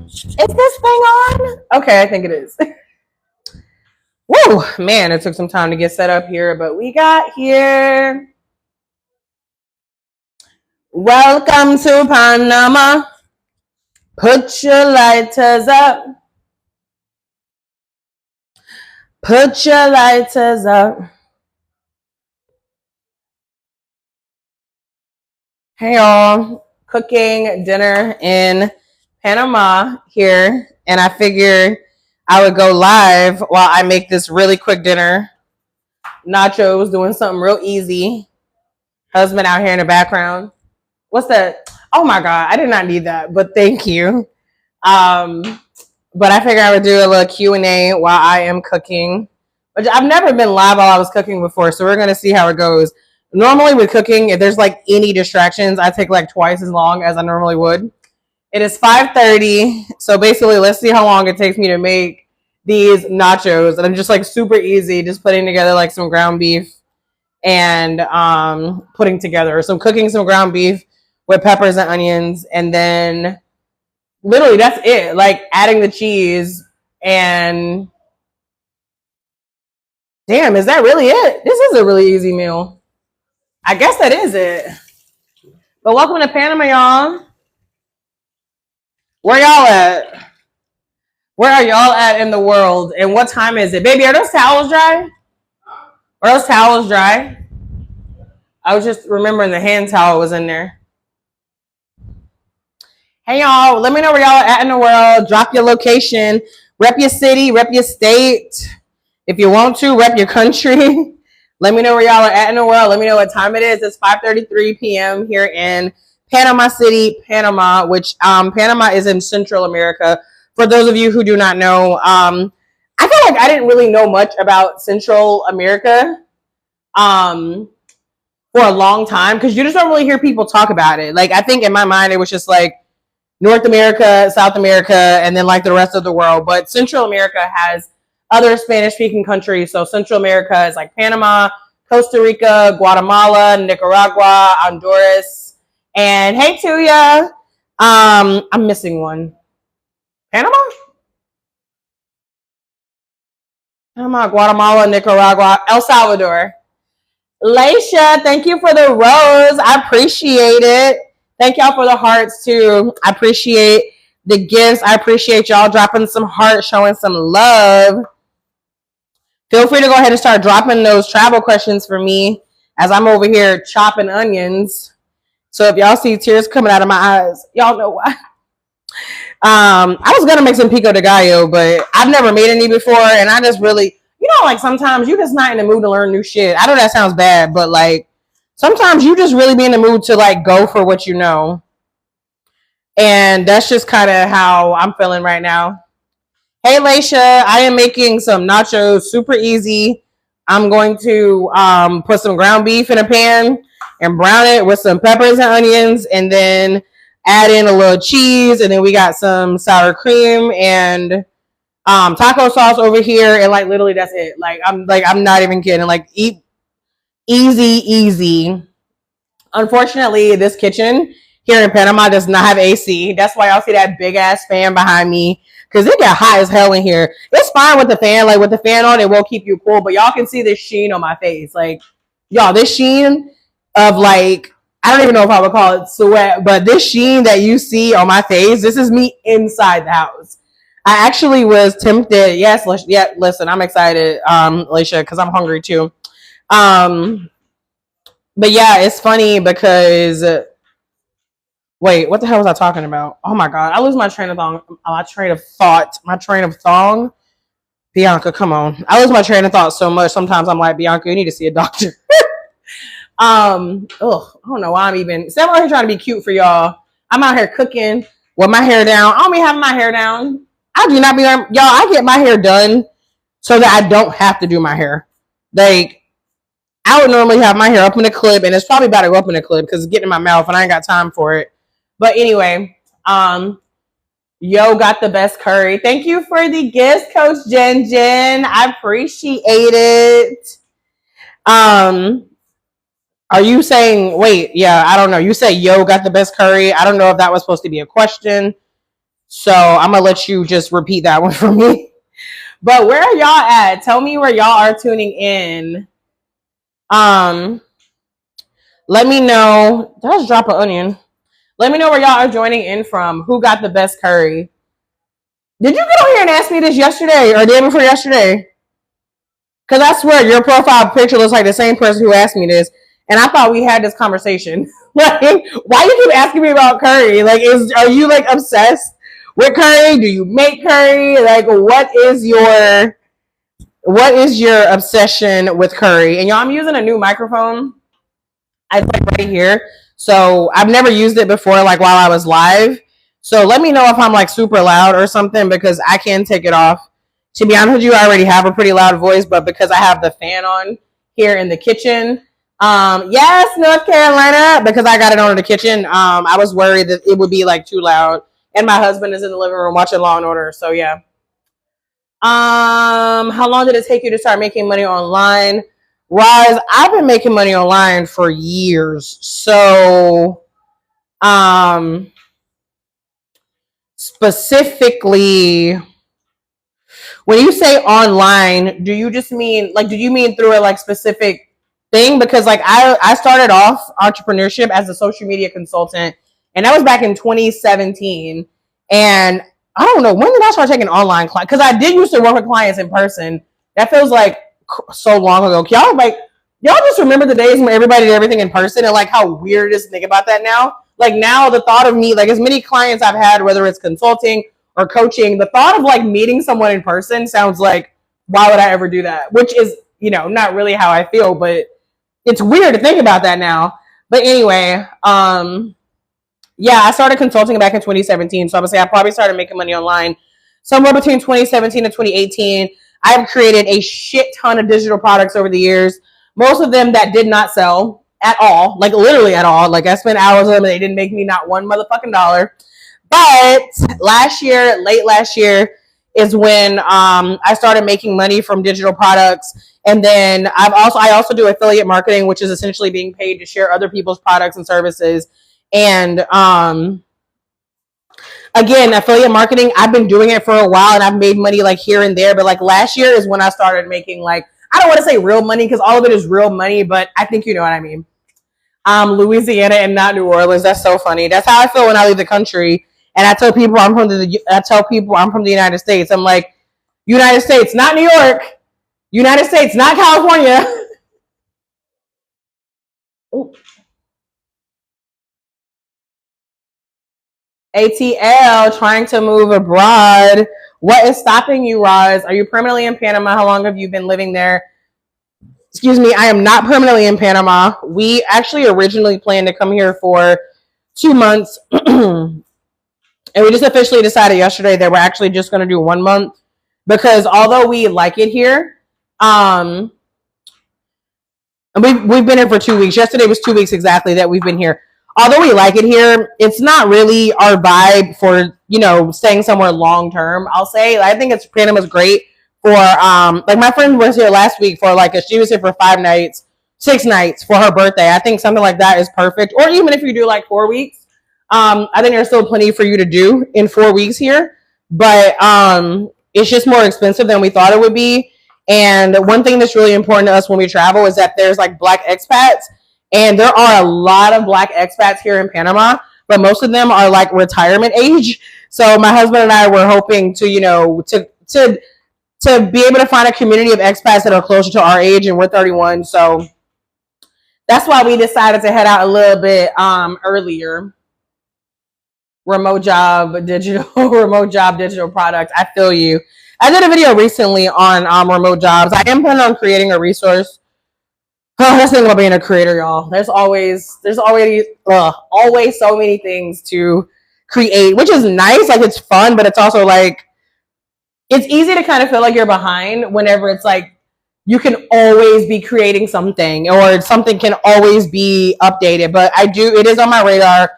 Is this thing on? Okay, I think it is. Woo, man, it took some time to get set up here, but we got here. Welcome to Panama. Put your lighters up. Put your lighters up. Hey y'all, cooking dinner in Panama here, and I figured I would go live while I make this really quick dinner. Nachos, doing something real easy. Husband out here in the background. What's that? Oh my God, I did not need that, but thank you. But I figured I would do a little Q&A while I am cooking. But I've never been live while I was cooking before, so we're going to see how it goes. Normally with cooking, if there's like any distractions, I take like twice as long as I normally would. It is 5:30, so basically let's see how long it takes me to make these nachos. And I'm just like super easy, just putting together like some ground beef and cooking some ground beef with peppers and onions, and then literally that's it. Like adding the cheese and damn, is that really it? This is a really easy meal. I guess that is it. But welcome to Panama, y'all. Where y'all at? Where are y'all at in the world? And what time is it? Baby, are those towels dry? Are those towels dry? I was just remembering the hand towel was in there. Hey y'all, let me know where y'all are at in the world. Drop your location. Rep your city, rep your state. If you want to, rep your country. Let me know where y'all are at in the world. Let me know what time it is. It's 5:33 p.m. here in Panama City, Panama, which Panama is in Central America. For those of you who do not know, I feel like I didn't really know much about Central America for a long time because you just don't really hear people talk about it. Like I think in my mind it was just like North America, South America, and then like the rest of the world. But Central America has other Spanish-speaking countries. So Central America is like Panama, Costa Rica, Guatemala, Nicaragua, Honduras, and hey Tuya, I'm missing one. Panama, Guatemala, Nicaragua, El Salvador. Laisha, thank you for the rose. I appreciate it. Thank y'all for the hearts too. I appreciate the gifts. I appreciate y'all dropping some hearts, showing some love. Feel free to go ahead and start dropping those travel questions for me as I'm over here chopping onions. So if y'all see tears coming out of my eyes, y'all know why. I was gonna make some pico de gallo, but I've never made any before, and I just really, like sometimes you just not in the mood to learn new shit. I know that sounds bad, but like sometimes you just really be in the mood to like go for what you know, and that's just kind of how I'm feeling right now. Hey, Laisha, I am making some nachos, super easy. I'm going to put some ground beef in a pan and brown it with some peppers and onions, and then add in a little cheese, and then we got some sour cream and taco sauce over here, and like literally that's it. I'm not even kidding. Like eat easy. Unfortunately, this kitchen here in Panama does not have AC. That's why y'all see that big ass fan behind me. Cause it got hot as hell in here. It's fine with the fan. Like with the fan on, it will keep you cool. But y'all can see this sheen on my face. Like, y'all, this sheen of like, I don't even know if I would call it sweat, but this sheen that you see on my face, this is me inside the house. I actually was tempted. Yes, yeah, listen, I'm excited, Alicia, because I'm hungry too. But yeah, it's funny because wait, what the hell was I talking about? Oh my God, I lose my train of thought. Bianca, come on. I lose my train of thought so much. Sometimes I'm like, Bianca, you need to see a doctor. I don't know why I'm even. So I'm out here trying to be cute for y'all. I'm out here cooking with my hair down. I don't be having my hair down. I do not be y'all. I get my hair done so that I don't have to do my hair. Like I would normally have my hair up in a clip, and it's probably about to go up in a clip because it's getting in my mouth, and I ain't got time for it. But anyway, yo got the best curry. Thank you for the gifts, Coach Jen. I appreciate it. Are you saying, wait, yeah, I don't know. You say yo got the best curry. I don't know if that was supposed to be a question. So I'm gonna let you just repeat that one for me. But where are y'all at? Tell me where y'all are tuning in. Um, Let me know. Did I just drop an onion? Let me know where y'all are joining in from. Who got the best curry? Did you get on here and ask me this yesterday or the day before yesterday? Because I swear your profile picture looks like the same person who asked me this, and I thought we had this conversation. Like, why you keep asking me about curry? Like, are you like obsessed with curry? Do you make curry? Like, what is your obsession with curry? And y'all, I'm using a new microphone. I like right here. So I've never used it before, like while I was live. So let me know if I'm like super loud or something because I can take it off. To be honest with you, I already have a pretty loud voice, but because I have the fan on here in the kitchen, yes, North Carolina, because I got it on in the kitchen. I was worried that it would be like too loud, and my husband is in the living room watching Law and Order. So yeah. How long did it take you to start making money online? Roz, I've been making money online for years. So, specifically, when you say online, do you just mean like, do you mean through a like specific thing? Because like I started off entrepreneurship as a social media consultant, and that was back in 2017. And I don't know, when did I start taking online clients? Because I did used to work with clients in person. That feels like so long ago. Y'all just remember the days when everybody did everything in person, and like how weird it is to think about that now. Like now the thought of me, like as many clients I've had, whether it's consulting or coaching, the thought of like meeting someone in person sounds like, why would I ever do that? Which is, not really how I feel, but it's weird to think about that now. But anyway, yeah, I started consulting back in 2017. So I would say I probably started making money online somewhere between 2017 and 2018. I've created a shit ton of digital products over the years. Most of them that did not sell at all, like literally at all. Like I spent hours on them and they didn't make me not one motherfucking dollar. But late last year, is when I started making money from digital products. And then I also do affiliate marketing, which is essentially being paid to share other people's products and services. And again, affiliate marketing, I've been doing it for a while and I've made money like here and there. But like last year is when I started making like, I don't want to say real money because all of it is real money, but I think you know what I mean. Louisiana and not New Orleans. That's so funny. That's how I feel when I leave the country. And I tell people I'm from the United States. I'm like, United States, not New York. United States, not California. ATL, trying to move abroad. What is stopping you, Roz? Are you permanently in Panama? How long have you been living there? Excuse me, I am not permanently in Panama. We actually originally planned to come here for 2 months. And we just officially decided yesterday that we're actually just going to do 1 month because although we like it here, and we've been here for 2 weeks. Yesterday was 2 weeks exactly that we've been here. Although we like it here, it's not really our vibe for staying somewhere long term. I'll say I think Panama's great for like my friend was here last week for she was here for 5 nights, 6 nights for her birthday. I think something like that is perfect. Or even if you do like 4 weeks. I think there's still plenty for you to do in 4 weeks here, but it's just more expensive than we thought it would be. And one thing that's really important to us when we travel is that there's like Black expats, and there are a lot of Black expats here in Panama, but most of them are like retirement age. So my husband and I were hoping to be able to find a community of expats that are closer to our age, and we're 31, so that's why we decided to head out a little bit earlier. Remote job digital product. I feel you. I did a video recently on remote jobs. I am planning on creating a resource. Oh, that's the thing about being a creator, y'all. There's always so many things to create, which is nice. Like it's fun, but it's also like it's easy to kind of feel like you're behind whenever it's like you can always be creating something or something can always be updated. But it is on my radar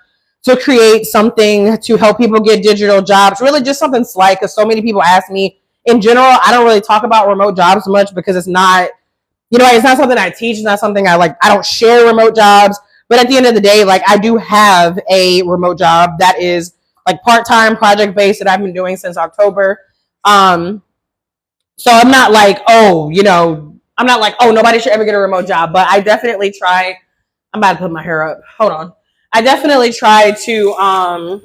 to create something to help people get digital jobs. Really just something slight, because so many people ask me. In general, I don't really talk about remote jobs much because it's not, it's not something I teach. It's not something I don't share remote jobs. But at the end of the day, like I do have a remote job that is like part-time project based that I've been doing since October. So I'm not like, oh, I'm not like, oh, nobody should ever get a remote job, but I definitely try. I'm about to put my hair up. Hold on. I definitely try to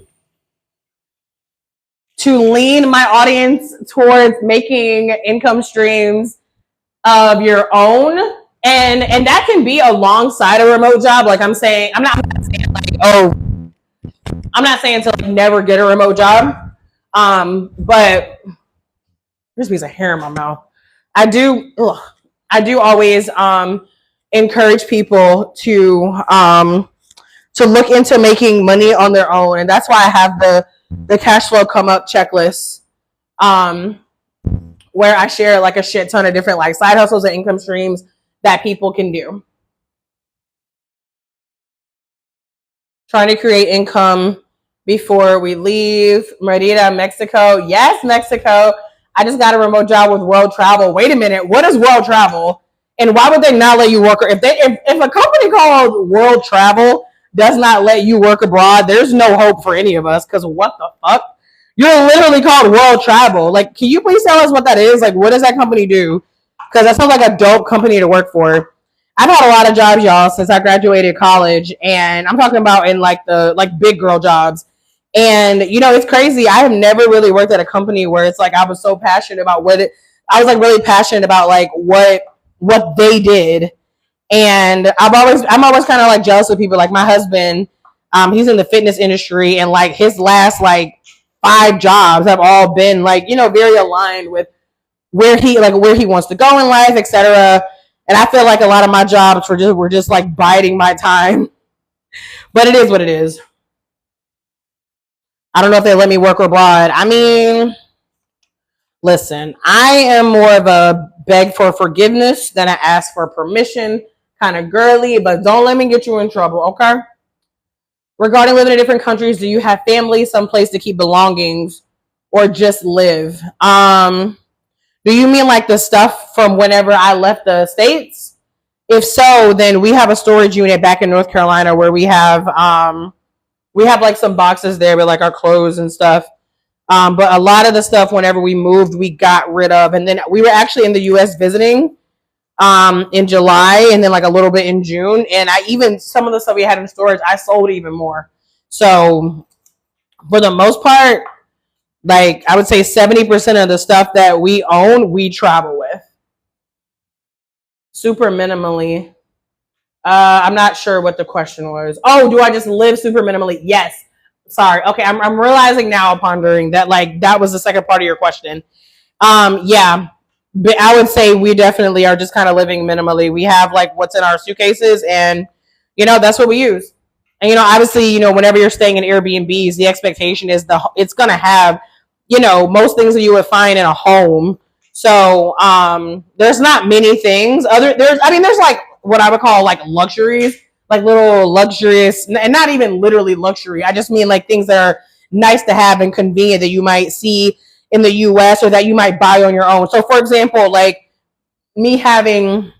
lean my audience towards making income streams of your own. And that can be alongside a remote job. Like I'm saying, I'm not saying like, oh, I'm not saying to like never get a remote job. But there's a piece of hair in my mouth. I do always encourage people to look into making money on their own, and that's why I have the cash flow come up checklist, where I share like a shit ton of different like side hustles and income streams that people can do. Trying to create income before we leave. Merida, Mexico. Yes, Mexico. I just got a remote job with World Travel. Wait a minute. What is World Travel? And why would they not let you work? If a company called World Travel does not let you work abroad, there's no hope for any of us. Because what the fuck? You're literally called World Travel. Like, can you please tell us what that is? Like, what does that company do? Because that sounds like a dope company to work for. I've had a lot of jobs, y'all, since I graduated college, and I'm talking about in like the like big girl jobs. And it's crazy. I have never really worked at a company where it's like I was so passionate about I was like really passionate about like what they did. And I'm always kind of like jealous of people. Like my husband, he's in the fitness industry, and like his last like 5 jobs have all been like very aligned with where he wants to go in life, etc. And I feel like a lot of my jobs were just like biding my time. But it is what it is. I don't know if they let me work abroad. I mean, listen, I am more of a beg for forgiveness than I ask for permission kind of girly, but don't let me get you in trouble, okay? Regarding living in different countries, do you have family, someplace to keep belongings, or just live? Do you mean like the stuff from whenever I left the States? If so, then we have a storage unit back in North Carolina where we have like some boxes there with like our clothes and stuff. But a lot of the stuff whenever we moved, we got rid of. And then we were actually in the US visiting in July, and then like a little bit in June. And some of the stuff we had in storage, I sold even more. So for the most part, like I would say 70% of the stuff that we own, we travel with. Super minimally. I'm not sure what the question was. Oh, do I just live super minimally? Yes. Sorry. Okay, I'm realizing now, pondering that like that was the second part of your question. Yeah, but I would say we definitely are just kind of living minimally. We have like what's in our suitcases, and that's what we use. And obviously, whenever you're staying in Airbnbs, the expectation is it's gonna have most things that you would find in a home. So there's not many things. There's like what I would call like luxuries, like little luxurious, and not even literally luxury. I just mean like things that are nice to have and convenient that you might see in the US or that you might buy on your own. So for example, like me having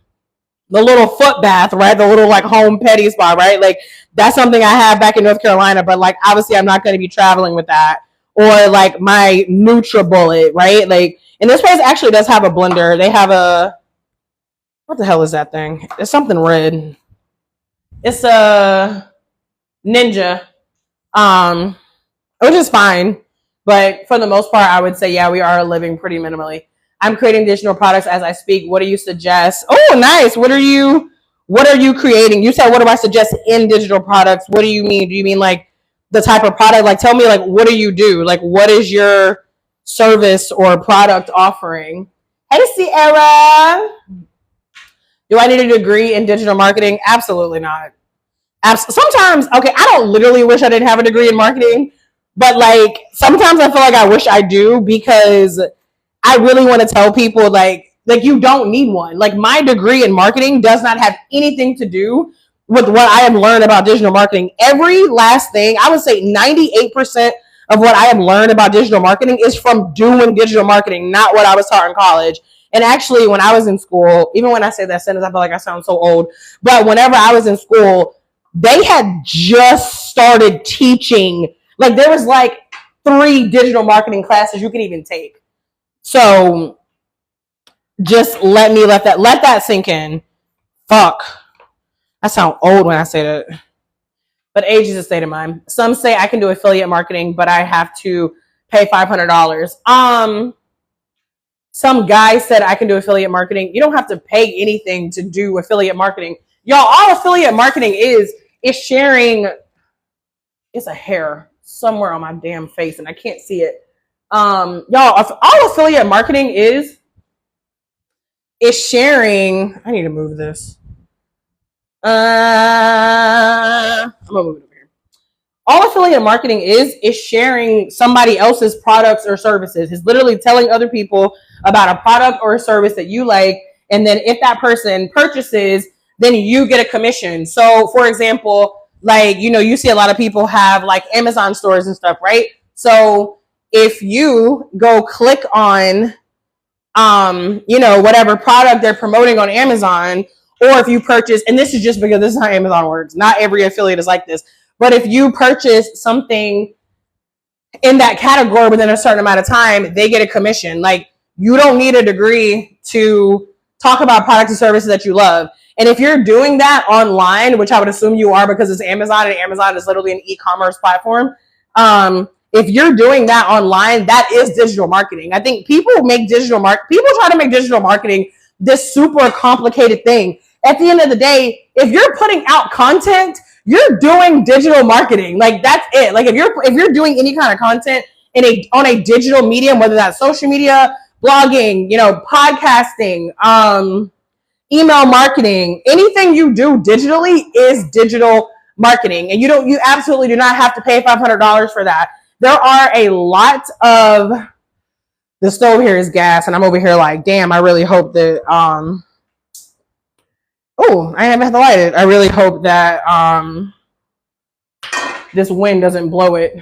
the little foot bath, right? The little like home petty spa, right? Like that's something I have back in North Carolina, but like obviously I'm not going to be traveling with that. Or like my NutriBullet, right? Like, and this place actually does have a blender. They have what the hell is that thing? It's something red. It's a Ninja, which is fine. But for the most part, I would say, yeah, we are living pretty minimally. I'm creating digital products as I speak. What do you suggest? Oh, nice. What are you creating? You said, what do I suggest in digital products? What do you mean? Do you mean like the type of product? Like, tell me, like, what do you do? Like, what is your service or product offering? Hey, Sierra. Do I need a degree in digital marketing? Absolutely not. Sometimes, okay, I don't literally wish I didn't have a degree in marketing, but like sometimes I feel like I wish I do, because I really want to tell people like you don't need one. Like my degree in marketing does not have anything to do with what I have learned about digital marketing. Every last thing, I would say 98% of what I have learned about digital marketing is from doing digital marketing, not what I was taught in college. And actually, when I was in school, even when I say that sentence, I feel like I sound so old. But whenever I was in school, they had just started teaching. Like there was like 3 digital marketing classes you can even take. So just let that sink in. Fuck. I sound old when I say that. But age is a state of mind. Some say I can do affiliate marketing, but I have to pay $500. Some guy said I can do affiliate marketing. You don't have to pay anything to do affiliate marketing. Y'all, all affiliate marketing is sharing. It's a hair somewhere on my damn face and I can't see it. Y'all, all affiliate marketing is sharing. I need to move this. I'm gonna move it over here. All affiliate marketing is sharing somebody else's products or services. It's literally telling other people about a product or a service that you like, and then if that person purchases, then you get a commission. So, for example, like, you know, you see a lot of people have like Amazon stores and stuff, right? So if you go click on you know, whatever product they're promoting on Amazon, or if you purchase, and this is just because this is how Amazon works, not every affiliate is like this, but if you purchase something in that category within a certain amount of time, they get a commission. Like, you don't need a degree to talk about products and services that you love. And if you're doing that online, which I would assume you are because it's Amazon, and Amazon is literally an e-commerce platform, if you're doing that online, that is digital marketing. I think people try to make digital marketing this super complicated thing. At the end of the day, if you're putting out content, you're doing digital marketing. Like, that's it. Like, if you're doing any kind of content on a digital medium, whether that's social media, blogging, you know, podcasting, email marketing, anything you do digitally is digital marketing. And you absolutely do not have to pay $500 for that. There are a lot of, the stove here is gas, and I'm over here like, damn, I really hope that, I haven't had to light it. I really hope that this wind doesn't blow it.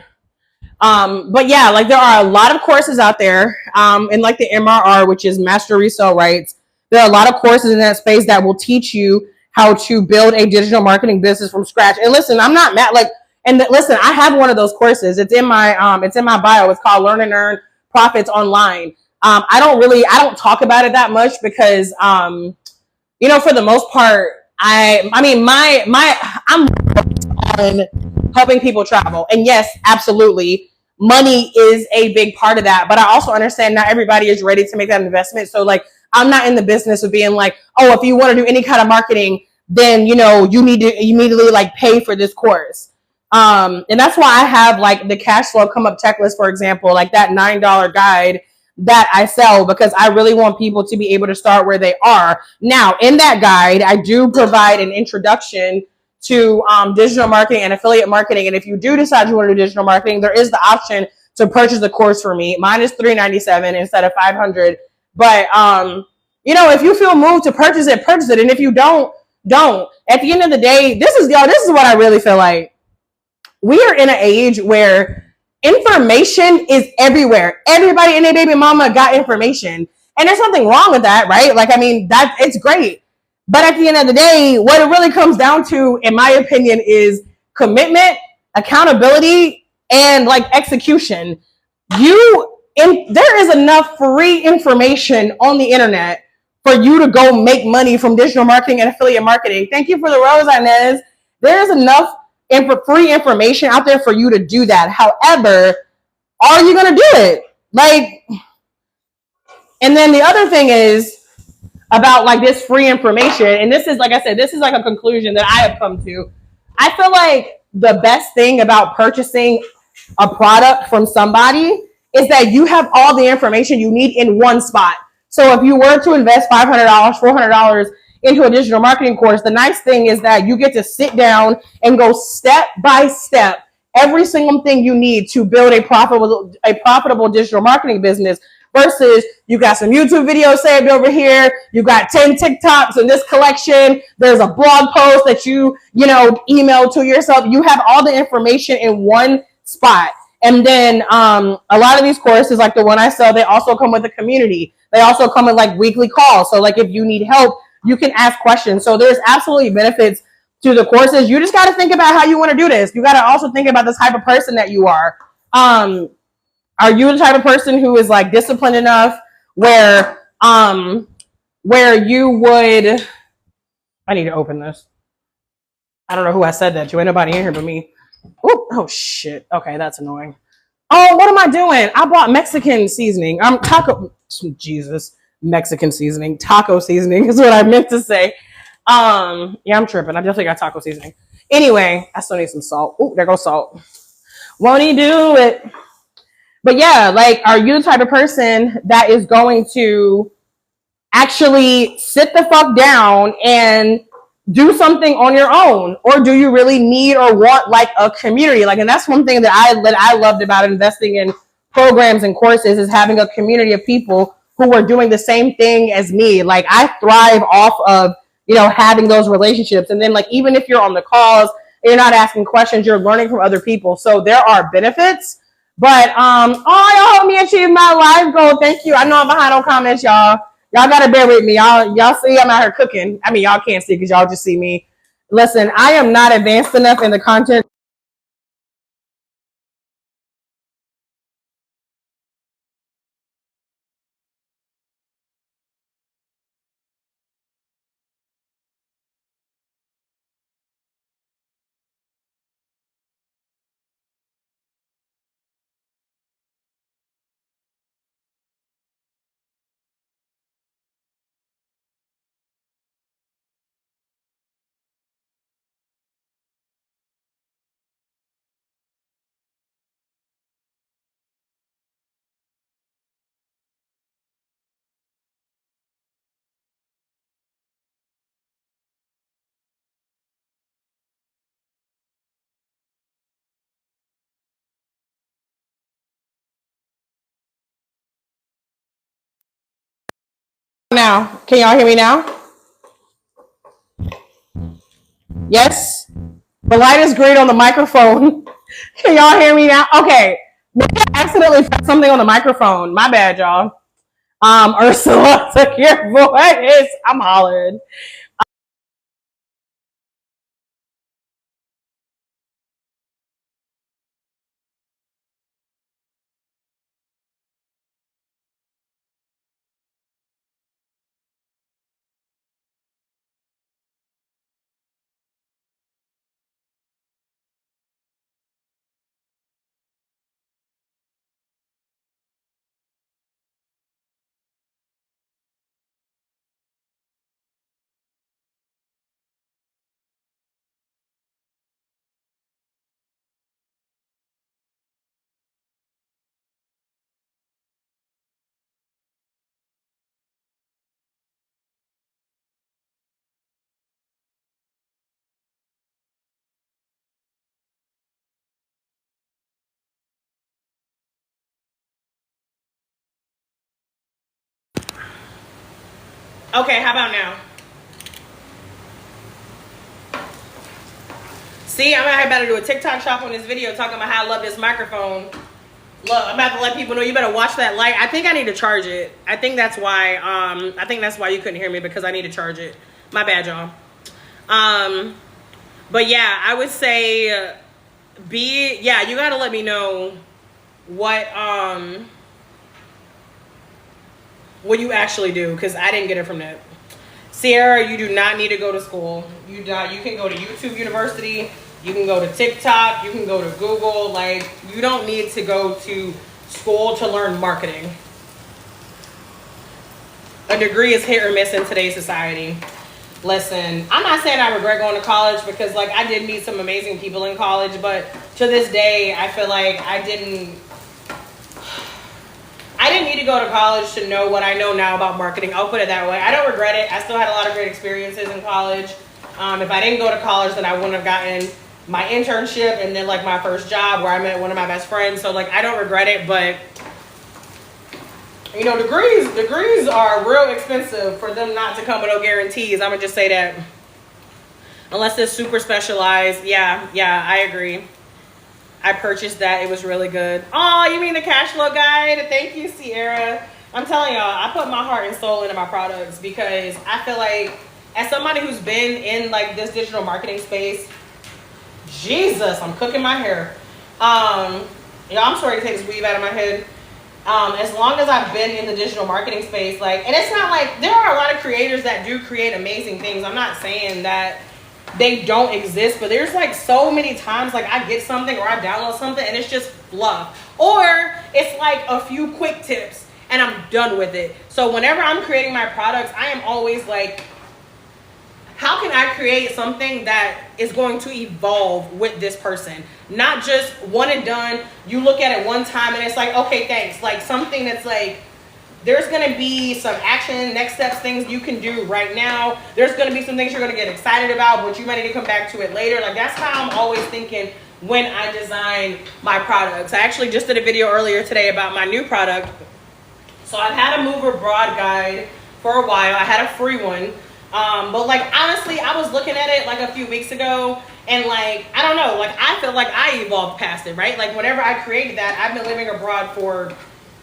But yeah, like, there are a lot of courses out there, in like the MRR, which is Master Resale Rights. There are a lot of courses in that space that will teach you how to build a digital marketing business from scratch. And listen, I'm not mad. Like, listen, I have one of those courses. It's in my bio. It's called Learn and Earn Profits Online. I don't talk about it that much because, you know, for the most part, I'm on helping people travel. And yes, absolutely, money is a big part of that. But I also understand not everybody is ready to make that investment. So, like, I'm not in the business of being like, oh, if you want to do any kind of marketing, then, you know, you need to immediately like pay for this course. And that's why I have like the cash flow come up checklist, for example, like that $9 guide that I sell, because I really want people to be able to start where they are. Now, in that guide, I do provide an introduction to digital marketing and affiliate marketing. And if you do decide you want to do digital marketing, there is the option to purchase the course for me. Mine is $397 instead of $500. But you know, if you feel moved to purchase it, purchase it. And if you don't. At the end of the day, this is what I really feel like. We are in an age where information is everywhere. Everybody and their baby mama got information. And there's nothing wrong with that, right? Like, I mean, that it's great. But at the end of the day, what it really comes down to, in my opinion, is commitment, accountability, and like execution. There is enough free information on the internet for you to go make money from digital marketing and affiliate marketing. Thank you for the rose, Inez. There is enough free information out there for you to do that. However, are you going to do it? Like, and then the other thing is about like this free information. And this is, like I said, this is like a conclusion that I have come to. I feel like the best thing about purchasing a product from somebody is that you have all the information you need in one spot. So if you were to invest $500, $400 into a digital marketing course, the nice thing is that you get to sit down and go step by step every single thing you need to build a profitable digital marketing business, versus you got some YouTube videos saved over here, you got 10 TikToks in this collection, there's a blog post that you email to yourself. You have all the information in one spot. And then a lot of these courses, like the one I sell, they also come with a community. They also come with like weekly calls. So like if you need help, you can ask questions. So there's absolutely benefits to the courses. You just got to think about how you want to do this. You got to also think about the type of person that you are. Are you the type of person who is like disciplined enough where you would, I need to open this. I don't know who I said that to. Ain't nobody in here but me. Ooh, oh shit. Okay, that's annoying. Oh, what am I doing? I bought Mexican seasoning. Taco. Jesus, Mexican seasoning, taco seasoning is what I meant to say. Yeah, I'm tripping. I definitely got taco seasoning. Anyway, I still need some salt. Oh, there goes salt. Won't he do it? But yeah, like, are you the type of person that is going to actually sit the fuck down and do something on your own, or do you really need or want like a community? Like, and that's one thing that I loved about investing in programs and courses, is having a community of people who are doing the same thing as me. Like, I thrive off of, having those relationships. And then, like, even if you're on the calls, you're not asking questions, you're learning from other people. So there are benefits. But y'all help me achieve my life goal. Thank you. I know I'm behind on comments, y'all. Y'all gotta bear with me. Y'all see I'm out here cooking. I mean, y'all can't see because y'all just see me. Listen, I am not advanced enough in the content. Now, can y'all hear me now? Yes? The light is green on the microphone. Can y'all hear me now? Okay. Maybe I accidentally pressed something on the microphone. My bad, y'all. Ursula took your voice. I'm hollering. Okay, how about now? See, I'm about to do a TikTok shop on this video talking about how I love this microphone. Look, I'm about to let people know you better watch that light. I think I need to charge it. I think that's why. You couldn't hear me, because I need to charge it. My bad, y'all. But yeah, I would say you gotta let me know what you actually do, because I didn't get it from that. Sierra, you do not need to go to school. You can go to YouTube University. You can go to TikTok. You can go to Google. Like, you don't need to go to school to learn marketing. A degree is hit or miss in today's society. Listen, I'm not saying I regret going to college, because like, I did meet some amazing people in college, but to this day, I feel like I didn't need to go to college to know what I know now about marketing. I'll put it that way. I don't regret it. I still had a lot of great experiences in college. If I didn't go to college, then I wouldn't have gotten my internship and then like my first job where I met one of my best friends. So like, I don't regret it, but degrees are real expensive for them not to come with no guarantees. I'm gonna just say that. Unless it's super specialized. Yeah, I agree. I purchased that. It was really good. Oh, you mean the cash flow guide? Thank you, Sierra. I'm telling y'all, I put my heart and soul into my products, because I feel like, as somebody who's been in like this digital marketing space, Jesus, I'm cooking my hair. Y'all, I'm sorry to take this weave out of my head. As long as I've been in the digital marketing space, like, and it's not like, there are a lot of creators that do create amazing things. I'm not saying that they don't exist, but there's like so many times like I get something or I download something and it's just fluff, or it's like a few quick tips and I'm done with it. So whenever I'm creating my products, I am always like, how can I create something that is going to evolve with this person? Not just one and done. You look at it one time and it's like, okay, thanks. Like something that's like, there's going to be some action, next steps, things you can do right now. There's going to be some things you're going to get excited about, but you might need to come back to it later. Like that's how I'm always thinking when I design my products. I actually just did a video earlier today about my new product. So I've had a move abroad guide for a while. I had a free one. But like, honestly, I was looking at it like a few weeks ago and like, I don't know, like I feel like I evolved past it, right? Like whenever I created that, I've been living abroad for,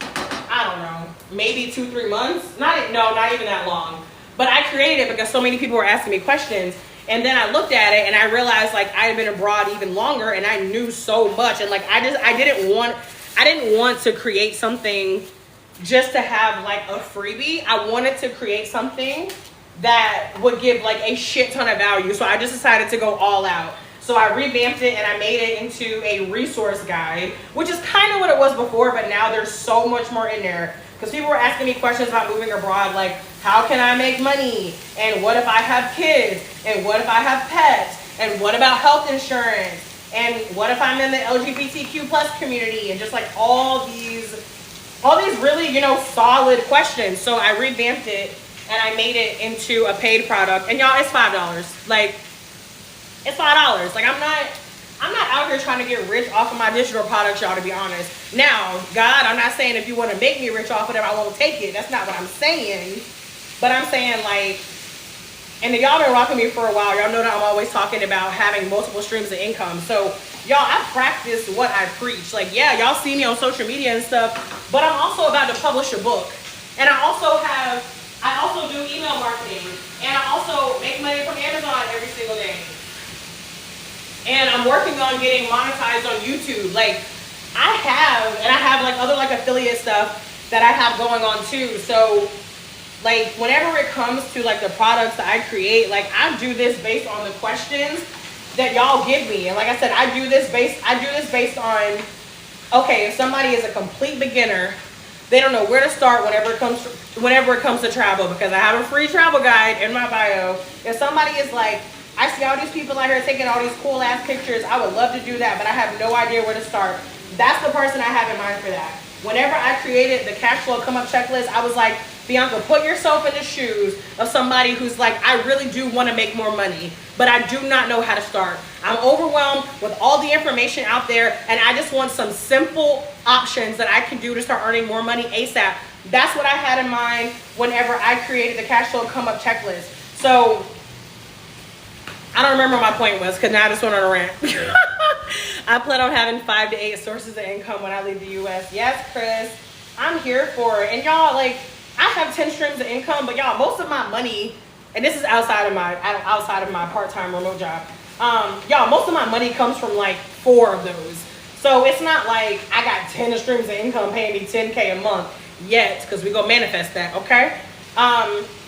I don't know, maybe 2-3 months. Not even that long. But I created it because so many people were asking me questions. And then I looked at it and I realized like I had been abroad even longer and I knew so much. And like, I didn't want to create something just to have like a freebie. I wanted to create something that would give like a shit ton of value. So I just decided to go all out. So I revamped it and I made it into a resource guide, which is kind of what it was before, but now there's so much more in there. Because people were asking me questions about moving abroad, like how can I make money? And what if I have kids? And what if I have pets? And what about health insurance? And what if I'm in the LGBTQ plus community? And just like all these really, you know, solid questions. So I revamped it and I made it into a paid product. And y'all, it's $5. Like, it's $5. Like, I'm not out here trying to get rich off of my digital products, y'all, to be honest. Now, God, I'm not saying if you want to make me rich off of it, I won't take it. That's not what I'm saying. But I'm saying, like, and y'all been rocking me for a while. Y'all know that I'm always talking about having multiple streams of income. So, y'all, I practice what I preach. Like, yeah, y'all see me on social media and stuff, but I'm also about to publish a book. And I also do email marketing, and I also make money from Amazon every single day. And I'm working on getting monetized on YouTube. Like, I have like other like affiliate stuff that I have going on too. So like whenever it comes to like the products that I create, like I do this based on the questions that y'all give me. And like I said, I do this based on, okay, if somebody is a complete beginner, they don't know where to start whenever it comes to travel, because I have a free travel guide in my bio. If somebody is like, I see all these people out here taking all these cool ass pictures, I would love to do that, but I have no idea where to start. That's the person I have in mind for that. Whenever I created the cash flow come up checklist, I was like, Bianca, put yourself in the shoes of somebody who's like, I really do want to make more money, but I do not know how to start. I'm overwhelmed with all the information out there, and I just want some simple options that I can do to start earning more money ASAP. That's what I had in mind whenever I created the cash flow come up checklist. So I don't remember what my point was, because now I just went on a rant. I plan on having 5 to 8 sources of income when I leave the US. Yes, Chris, I'm here for it. And y'all, like, I have 10 streams of income, but y'all, most of my money, and this is outside of my part-time remote job. Y'all, most of my money comes from like 4 of those. So it's not like I got 10 streams of income paying me $10K a month yet, because we gonna manifest that, okay?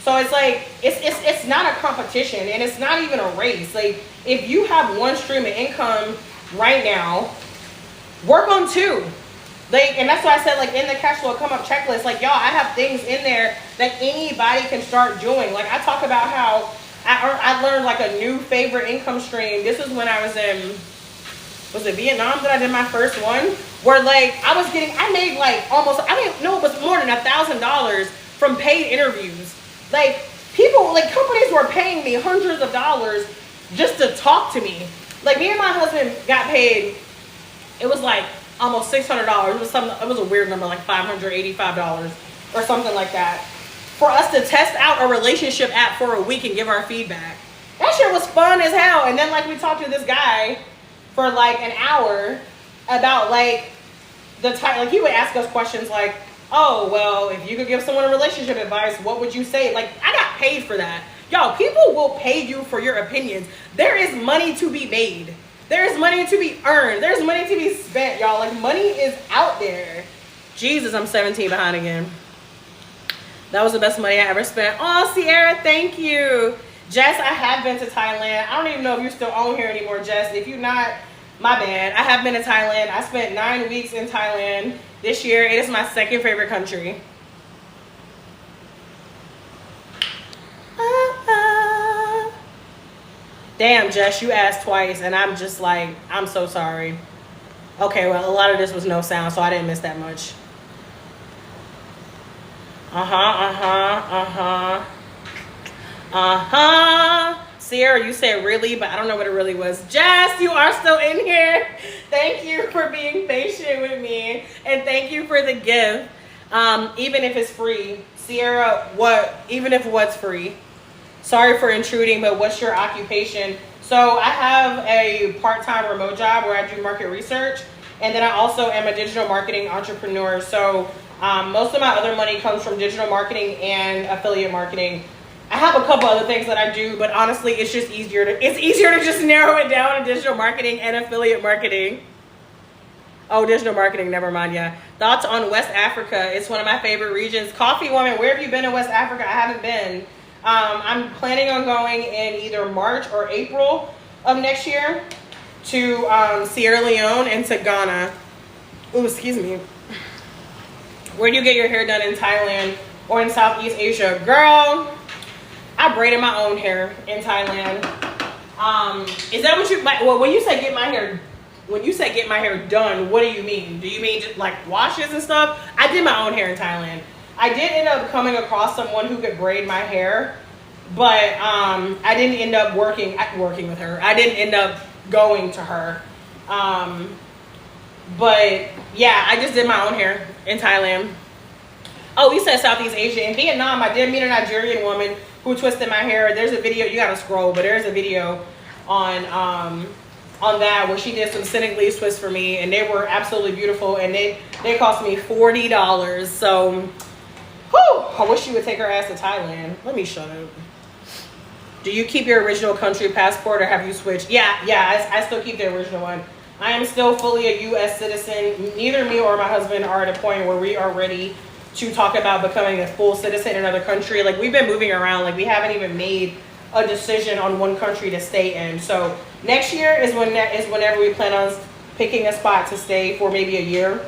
So it's like, it's not a competition, and it's not even a race. Like, if you have 1 stream of income right now, work on 2. Like, and that's why I said, like, in the cash flow come up checklist, like, y'all, I have things in there that anybody can start doing. Like, I talk about how I learned like a new favorite income stream. This was when I was it Vietnam that I did my first one? Where like, I made like almost, it was more than $1,000 from paid interviews. Like, people, like companies were paying me hundreds of dollars just to talk to me. Like, me and my husband got paid, it was like almost $600. It was a weird number, like $585 or something like that, for us to test out a relationship app for a week and give our feedback. That shit was fun as hell. And then like we talked to this guy for like an hour about like the type, like he would ask us questions like, oh, well, if you could give someone a relationship advice, what would you say? Like, I got paid for that. Y'all, people will pay you for your opinions. There is money to be made. There's money to be earned. There's money to be spent, y'all. Like, money is out there. Jesus, I'm 17 behind again. That was the best money I ever spent. Oh, Sierra, thank you. Jess, I have been to Thailand. I don't even know if you're still on here anymore, Jess. If you're not, my bad. I have been to Thailand. I spent 9 weeks in Thailand this year. It is my second favorite country. Damn, Jess, you asked twice, and I'm just like, I'm so sorry. Okay, well, a lot of this was no sound, so I didn't miss that much. Sierra, you said really, but I don't know what it really was. Jess, you are still in here. Thank you for being patient with me, and thank you for the gift. Even if it's free. Sierra, even if what's free? Sorry for intruding, but what's your occupation? So I have a part-time remote job where I do market research, and then I also am a digital marketing entrepreneur. So most of my other money comes from digital marketing and affiliate marketing. I have a couple other things that I do, but honestly, it's easier to just narrow it down to digital marketing and affiliate marketing. Oh, digital marketing, never mind, yeah. Thoughts on West Africa? It's one of my favorite regions. Coffee Woman, where have you been in West Africa? I haven't been. I'm planning on going in either March or April of next year to Sierra Leone and to Ghana. Oh, excuse me. Where do you get your hair done, in Thailand or in Southeast Asia? Girl, I braided my own hair in Thailand. Is that what you, well, when you say get my hair done, what do you mean? Do you mean just like washes and stuff? I did my own hair in Thailand. I did end up coming across someone who could braid my hair, but I didn't end up working with her. I didn't end up going to her. But yeah, I just did my own hair in Thailand. Oh, you said Southeast Asia. In Vietnam, I did meet a Nigerian woman who twisted my hair. There's a video, you gotta scroll, but there's a video on that where she did some Senegalese twists for me, and they were absolutely beautiful, and they cost me $40. So whew, I wish she would take her ass to Thailand. Let me shut up. Do you keep your original country passport or have you switched? Yeah, I still keep the original one. I am still fully a U.S. citizen. Neither me or my husband are at a point where we are ready to talk about becoming a full citizen in another country. Like, we've been moving around. Like, we haven't even made a decision on one country to stay in. So next year is whenever we plan on picking a spot to stay for maybe a year.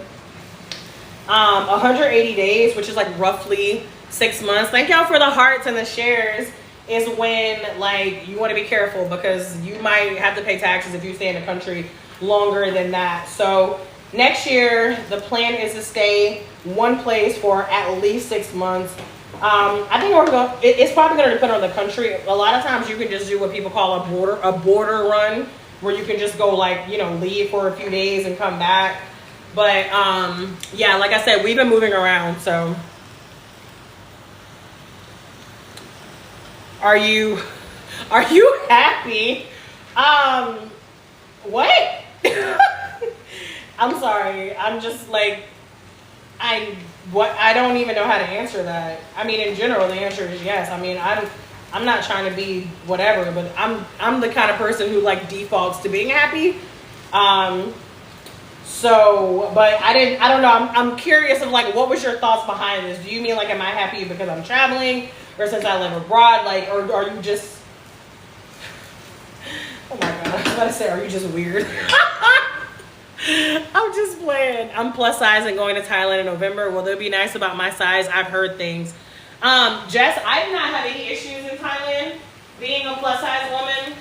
180 days, which is like roughly 6 months. Thank y'all for the hearts and the shares. Is when, like, you want to be careful because you might have to pay taxes if you stay in a country longer than that. So next year, the plan is to stay one place for at least 6 months. I think it's probably going to depend on the country. A lot of times you can just do what people call a border run, where you can just go, like, you know, leave for a few days and come back. But yeah, like I said, we've been moving around. So are you happy? What? I'm sorry. I'm just like, I don't even know how to answer that. I mean, in general, the answer is yes. I mean, I'm not trying to be whatever, but I'm the kind of person who, like, defaults to being happy. So, but I don't know. I'm curious of, like, what was your thoughts behind this? Do you mean, like, am I happy because I'm traveling, or since I live abroad, like, or are you just, oh my God, I was about to say, are you just weird? I'm just playing. I'm plus size and going to Thailand in November. Will they be nice about my size? I've heard things. Jess, I did not have any issues in Thailand being a plus size woman.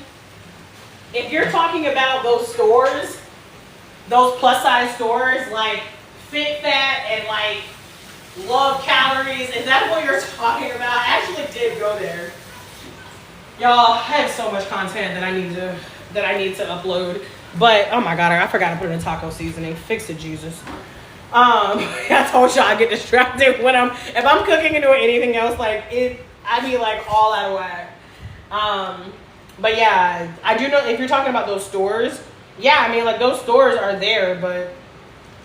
If you're talking about those stores, those plus size stores like Fit Fat and like Love Calories, is that what you're talking about? I actually did go there. Y'all, I have so much content that I need to upload. But oh my God, I forgot to put in taco seasoning. Fix it, Jesus. I told y'all I get distracted when if I'm cooking and doing anything else, like I be like all out of whack. But yeah, I do know if you're talking about those stores. Yeah, I mean, like, those stores are there, but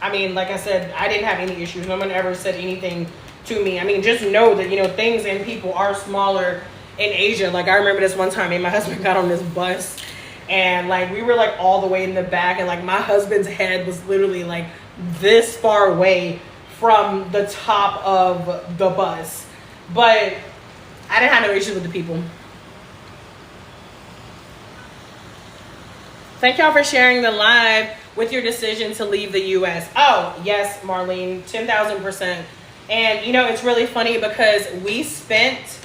I mean, like I said, I didn't have any issues. No one ever said anything to me. I mean, just know that, you know, things and people are smaller in Asia. Like, I remember this one time, me and my husband got on this bus, And like we were like all the way in the back, and like my husband's head was literally like this far away from the top of the bus. But I didn't have no issues with the people. Thank y'all for sharing the live with your decision to leave the U.S. Oh, yes, Marlene, 10,000%. And, you know, it's really funny because we spent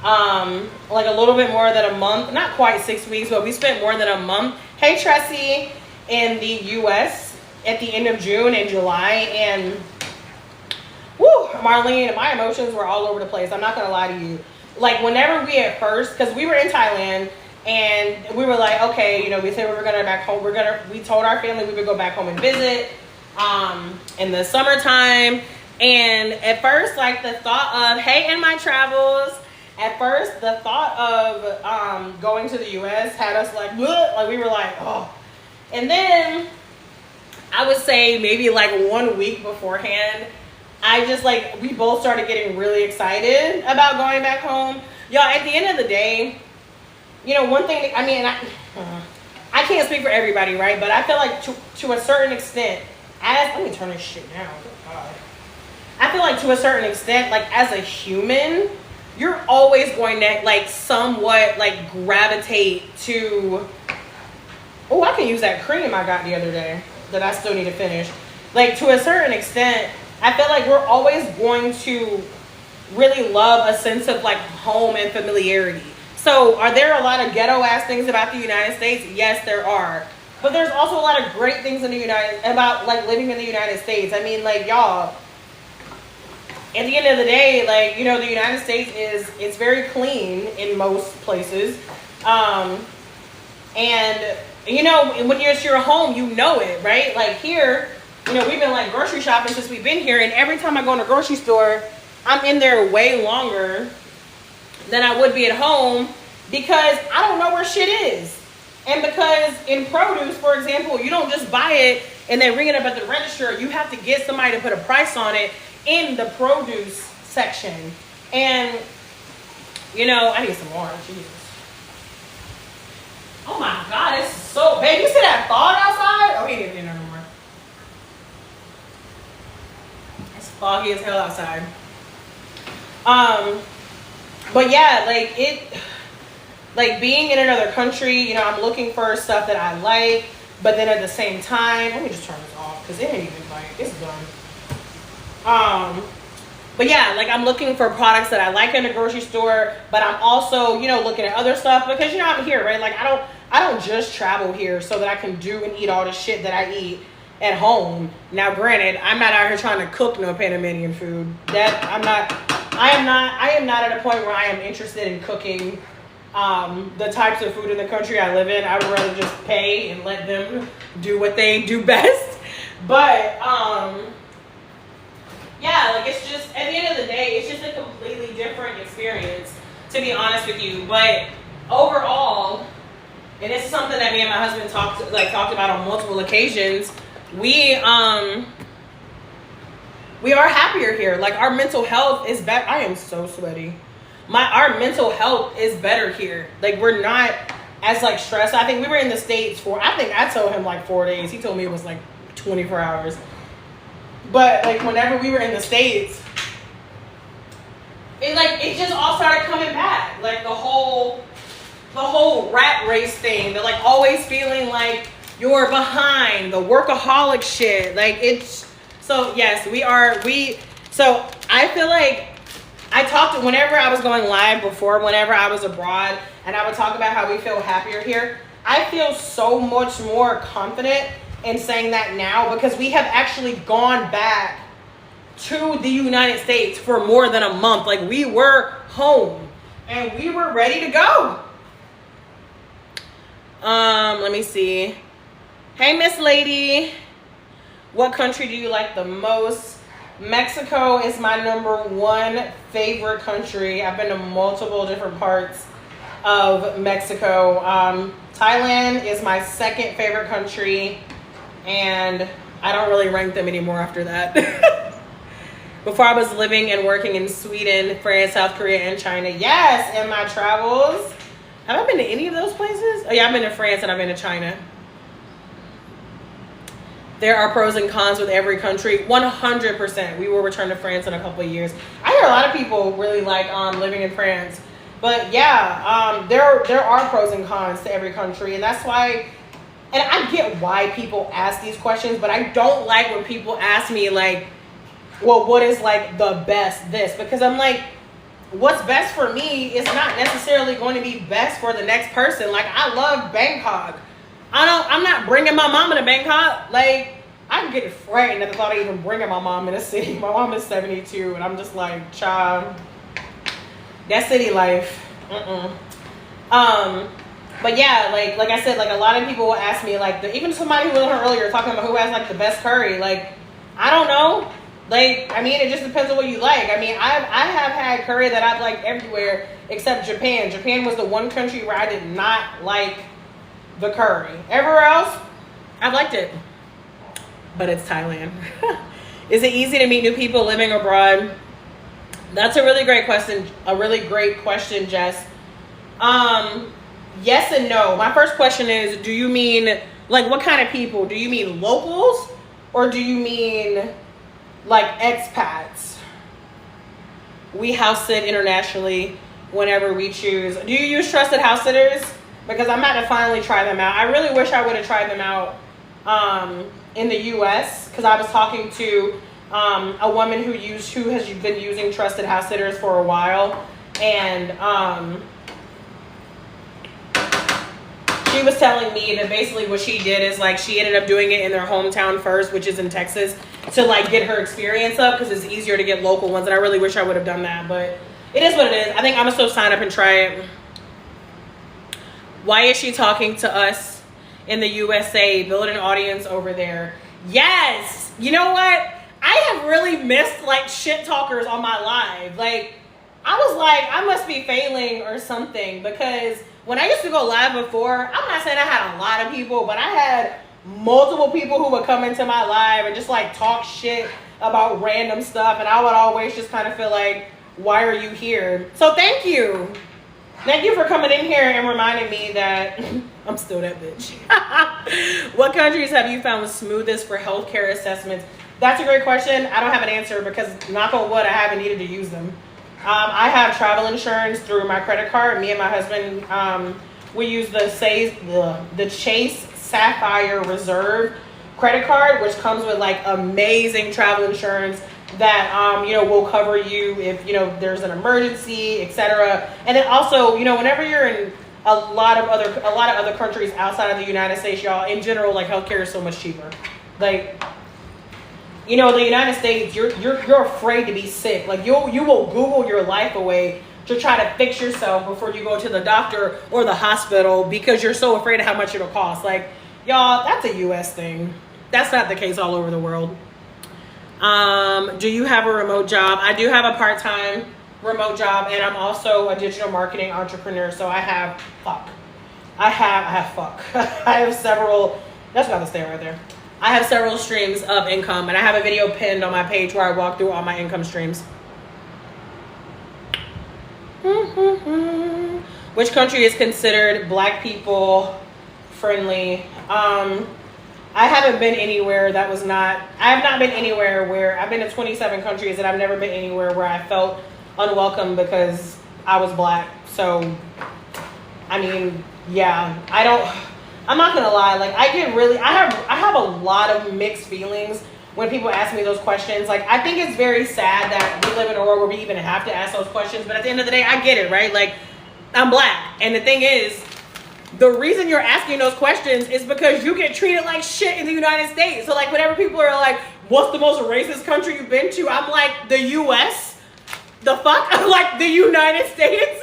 like a little bit more than a month, not quite 6 weeks, but we spent more than a month. Hey, Tressie, in the U.S. at the end of June and July. And, woo, Marlene, my emotions were all over the place. I'm not going to lie to you. Like, whenever we at first, because we were in Thailand, and we were like, okay, you know, we said we were going to back home. We told our family we would go back home and visit in the summertime. And at first, like the thought of, hey, in my travels, at first the thought of going to the U.S. had us like we were like, oh. And then I would say maybe like 1 week beforehand, I just like, we both started getting really excited about going back home. Y'all, at the end of the day, you know, one thing, I mean, I can't speak for everybody, right? But I feel like to a certain extent, let me turn this shit down. God. I feel like to a certain extent, like as a human, you're always going to like somewhat like gravitate to, oh, I can use that cream I got the other day that I still need to finish. Like to a certain extent, I feel like we're always going to really love a sense of like home and familiarity. So are there a lot of ghetto ass things about the United States? Yes, there are. But there's also a lot of great things in the about like living in the United States. I mean, like y'all, at the end of the day, like, you know, the United States it's very clean in most places. And you know, when you're at your home, you know it, right? Like here, you know, we've been like grocery shopping since we've been here, and every time I go in a grocery store, I'm in there way longer than I would be at home because I don't know where shit is. And because in produce, for example, you don't just buy it and then ring it up at the register. You have to get somebody to put a price on it in the produce section. And, you know, I need some more. Jesus. Oh my God, it's so, babe, you see that fog outside? Oh, he didn't get no more. It's foggy as hell outside. But yeah, like being in another country, you know, I'm looking for stuff that I like, but then at the same time, let me just turn this off because it ain't even like, it's done. But yeah, like I'm looking for products that I like in the grocery store, but I'm also, you know, looking at other stuff because, you know, I'm here, right? Like I don't just travel here so that I can do and eat all the shit that I eat at home. Now, granted, I'm not out here trying to cook no Panamanian food. I am not at a point where I am interested in cooking the types of food in the country I live in. I would rather just pay and let them do what they do best. But yeah, like it's just, at the end of the day, it's just a completely different experience, to be honest with you. But overall, and this is something that me and my husband talked about on multiple occasions, we are happier here. Like our mental health is better. I am so sweaty. Our mental health is better here. Like we're not as like stressed. I think we were in the States for, I think I told him like 4 days. He told me it was like 24 hours. But like whenever we were in the States, it just all started coming back. Like the whole rat race thing. They're like always feeling like you're behind, the workaholic shit. Like it's, so yes, so I feel like I talked, whenever I was going live before, whenever I was abroad, and I would talk about how we feel happier here, I feel so much more confident in saying that now because we have actually gone back to the United States for more than a month. Like we were home and we were ready to go. Let me see. Hey, Miss Lady. What country do you like the most? Mexico is my #1 favorite country. I've been to multiple different parts of Mexico. Thailand is my second favorite country, and I don't really rank them anymore after that. Before I was living and working in Sweden, France, South Korea, and China. Yes, in my travels. Have I been to any of those places? Oh yeah, I've been to France and I've been to China. There are pros and cons with every country. 100%. We will return to France in a couple of years. I hear a lot of people really like living in France. But yeah, there are pros and cons to every country. And that's why, and I get why people ask these questions, but I don't like when people ask me like, well, what is like the best this? Because I'm like, what's best for me is not necessarily going to be best for the next person. Like, I love Bangkok. I'm not bringing my mom to Bangkok. Like, I get frightened at the thought of even bringing my mom in a city. My mom is 72, and I'm just like, child, that city life. But yeah, like I said, like a lot of people will ask me, like, even somebody who was on earlier talking about who has like the best curry. Like, I don't know. Like, I mean, it just depends on what you like. I mean, I have had curry that I've liked everywhere except Japan. Japan was the one country where I did not like the curry. Everywhere else, I liked it. But it's Thailand. Is it easy to meet new people living abroad? That's a really great question. A really great question, Jess. Yes and no. My first question is, do you mean, like, what kind of people? Do you mean locals? Or do you mean, like, expats? We house sit internationally whenever we choose. Do you use trusted house sitters? Because I'm about to finally try them out. I really wish I would have tried them out in the U.S. because I was talking to a woman who has been using trusted house sitters for a while, and she was telling me that basically what she did is like she ended up doing it in their hometown first, which is in Texas, to like get her experience up because it's easier to get local ones. And I really wish I would have done that, but it is what it is. I think I'm gonna still sign up and try it. Why is she talking to us in the USA? Build an audience over there. Yes. You know what? I have really missed like shit talkers on my live. Like, I was like, I must be failing or something, because when I used to go live before, I'm not saying I had a lot of people, but I had multiple people who would come into my live and just like talk shit about random stuff. And I would always just kind of feel like, why are you here? So thank you. Thank you for coming in here and reminding me that I'm still that bitch. What countries have you found the smoothest for healthcare assessments? That's a great question. I don't have an answer because, knock on wood, I haven't needed to use them. I have travel insurance through my credit card. Me and my husband, we use the Chase Sapphire Reserve credit card, which comes with like amazing travel insurance that will cover you if there's an emergency, etc. And then also, whenever you're in a lot of other countries outside of the United States, y'all, in general, like, healthcare is so much cheaper. Like, the United States, you're afraid to be sick. Like, you will Google your life away to try to fix yourself before you go to the doctor or the hospital because you're so afraid of how much it'll cost. Like, y'all, that's a US thing. That's not the case all over the world. Do you have a remote job? I do have a part-time remote job, and I'm also a digital marketing entrepreneur. So I have several, that's got to stay right there. I have several streams of income, and I have a video pinned on my page where I walk through all my income streams. Which country is considered Black people friendly? I haven't been anywhere I have not been anywhere where, I've been to 27 countries and I've never been anywhere where I felt unwelcome because I was Black. So, I mean, yeah, I'm not gonna lie, like, I have a lot of mixed feelings when people ask me those questions. Like, I think it's very sad that we live in a world where we even have to ask those questions, but at the end of the day, I get it, right? Like, I'm Black, and the thing is, the reason you're asking those questions is because you get treated like shit in the United States. So, like, whenever people are like, what's the most racist country you've been to? I'm like, the US? The fuck? I'm like, the United States?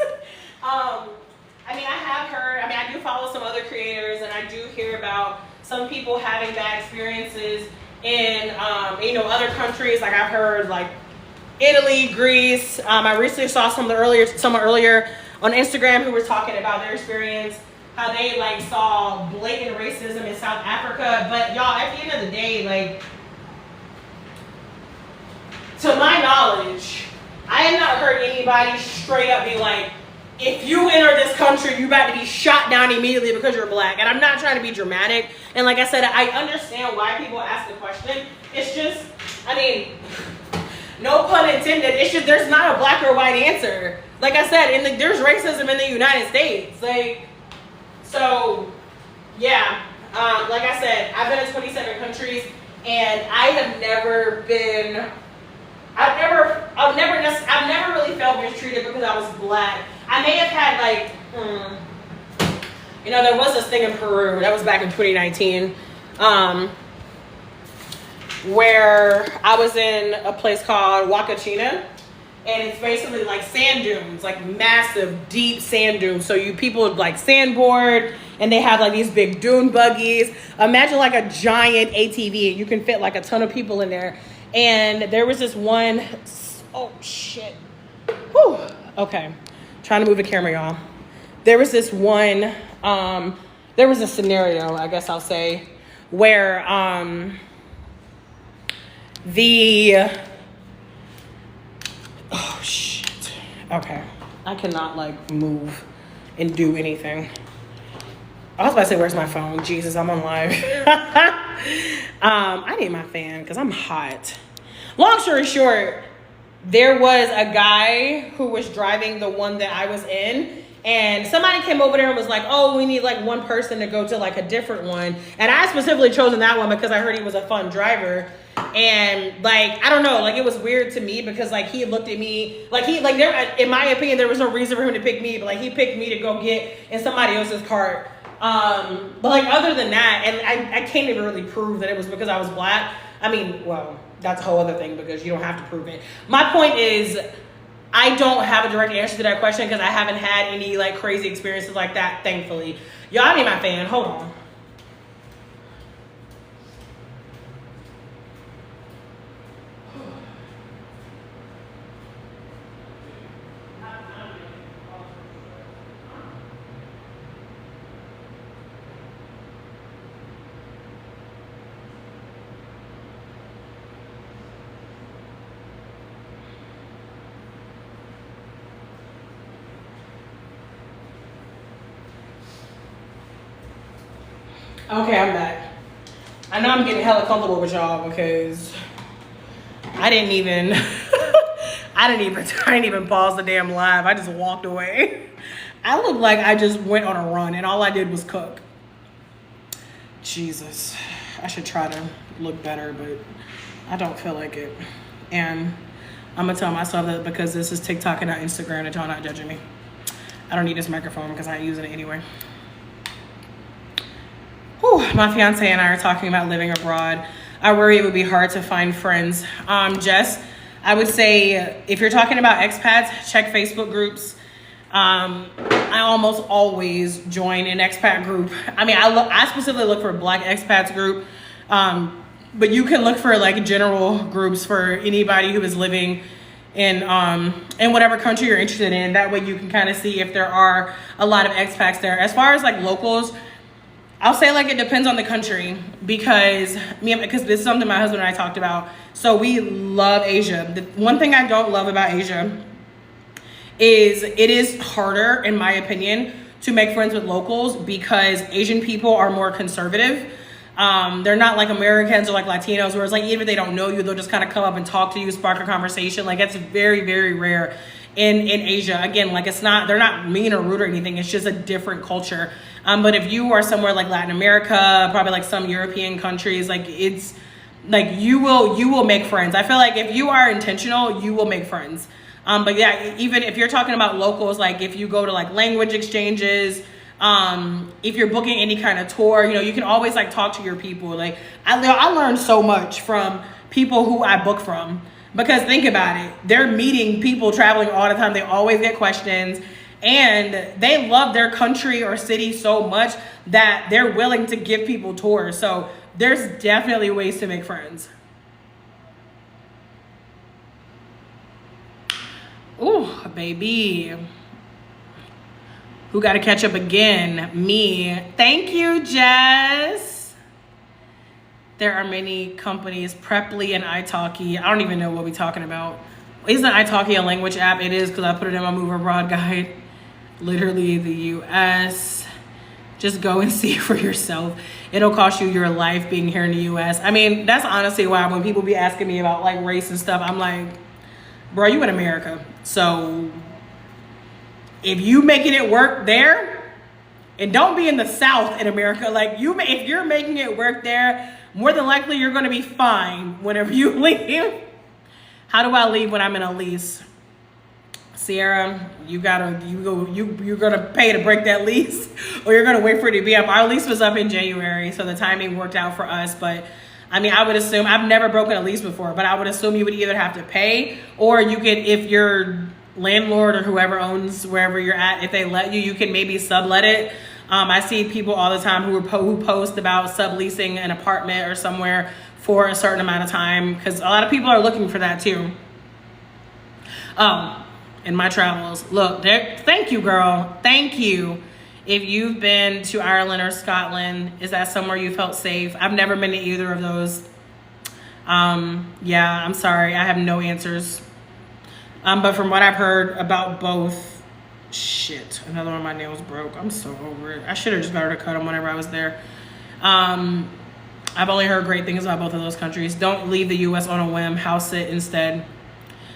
I do follow some other creators, and I do hear about some people having bad experiences in, other countries. Like, I've heard, like, Italy, Greece. I recently saw someone earlier on Instagram who was talking about their experience, how they like saw blatant racism in South Africa. But y'all, at the end of the day, like, to my knowledge, I have not heard anybody straight up be like, if you enter this country, you about to be shot down immediately because you're black. And I'm not trying to be dramatic. And like I said, I understand why people ask the question. It's just, I mean, no pun intended. It's just there's not a black or white answer. Like I said, there's racism in the United States. Like, so, yeah. Like I said, I've been in 27 countries, and I have never been. I've never really felt mistreated because I was black. I may have had like, there was this thing in Peru, that was back in 2019, where I was in a place called Huacachina, and it's basically like sand dunes, like massive, deep sand dunes. So people would like sandboard, and they have like these big dune buggies. Imagine like a giant ATV, and you can fit like a ton of people in there. And there was this one, oh shit. Whew. Okay. Trying to move the camera, y'all. There was this one, there was a scenario, I guess I'll say, where oh shit. Okay. I cannot like move and do anything. I was about to say, where's my phone? Jesus, I'm on live. I need my fan because I'm hot. Long story short, there was a guy who was driving the one that I was in, and somebody came over there and was like, oh, we need like one person to go to like a different one. And I specifically chosen that one because I heard he was a fun driver. And like, I don't know, like it was weird to me because like he looked at me like there, in my opinion, there was no reason for him to pick me, but like he picked me to go get in somebody else's cart. But like other than that, and I can't even really prove that it was because I was black. I mean, well, that's a whole other thing because you don't have to prove it. My point is, I don't have a direct answer to that question because I haven't had any like crazy experiences like that, thankfully. Y'all need my fan. Hold on. Okay, I'm back. I know I'm getting hella comfortable with y'all because I didn't even pause the damn live. I just walked away. I look like I just went on a run and all I did was cook. Jesus, I should try to look better, but I don't feel like it. And I'm gonna tell myself that because this is TikTok and not Instagram, that y'all not judging me. I don't need this microphone because I ain't using it anyway. Whew, my fiance and I are talking about living abroad. I worry it would be hard to find friends. Jess, I would say if you're talking about expats, check Facebook groups. I almost always join an expat group. I mean, I specifically look for a black expats group, but you can look for like general groups for anybody who is living in whatever country you're interested in. That way you can kind of see if there are a lot of expats there. As far as like locals, I'll say like it depends on the country because this is something my husband and I talked about. So we love Asia. The one thing I don't love about Asia is it is harder, in my opinion, to make friends with locals because Asian people are more conservative. They're not like Americans or like Latinos, where it's like even if they don't know you, they'll just kind of come up and talk to you, spark a conversation. Like that's very, very rare in Asia. Again, like they're not mean or rude or anything. It's just a different culture. But if you are somewhere like Latin America, probably like some European countries, like it's like you will make friends. I feel like if you are intentional, you will make friends. But yeah, even if you're talking about locals, like if you go to like language exchanges, if you're booking any kind of tour, you can always like talk to your people. Like I learned so much from people who I book from, because think about it, they're meeting people traveling all the time. They always get questions and they love their country or city so much that they're willing to give people tours. So there's definitely ways to make friends. Ooh, baby. Who got to catch up again? Me. Thank you, Jess. There are many companies, Preply and italki. I don't even know what we're talking about. Isn't italki a language app? It is, because I put it in my Move Abroad guide. literally the US. Just go and see for yourself. It'll cost you your life being here in the US. I mean, that's honestly why when people be asking me about like race and stuff, I'm like, bro, you in America. So if you making it work there, and don't be in the South in America, like if you're making it work there, more than likely you're gonna be fine whenever you leave. How do I leave when I'm in a lease? Sierra, you're gonna pay to break that lease, or you're gonna wait for it to be up. Our lease was up in January, so the timing worked out for us. But I mean, I would assume, I've never broken a lease before, but I would assume you would either have to pay, or you could, if your landlord or whoever owns wherever you're at, if they let you, you can maybe sublet it. I see people all the time who post about subleasing an apartment or somewhere for a certain amount of time, because a lot of people are looking for that too. In my travels, look there. Thank you, girl. Thank you. If you've been to Ireland or Scotland, is that somewhere you felt safe? I've never been to either of those. Yeah, I'm sorry, I have no answers. But from what I've heard about both, shit, another one of my nails broke. I'm so over it. I should have just got her to cut them whenever I was there. I've only heard great things about both of those countries. Don't leave the US on a whim. House sit instead.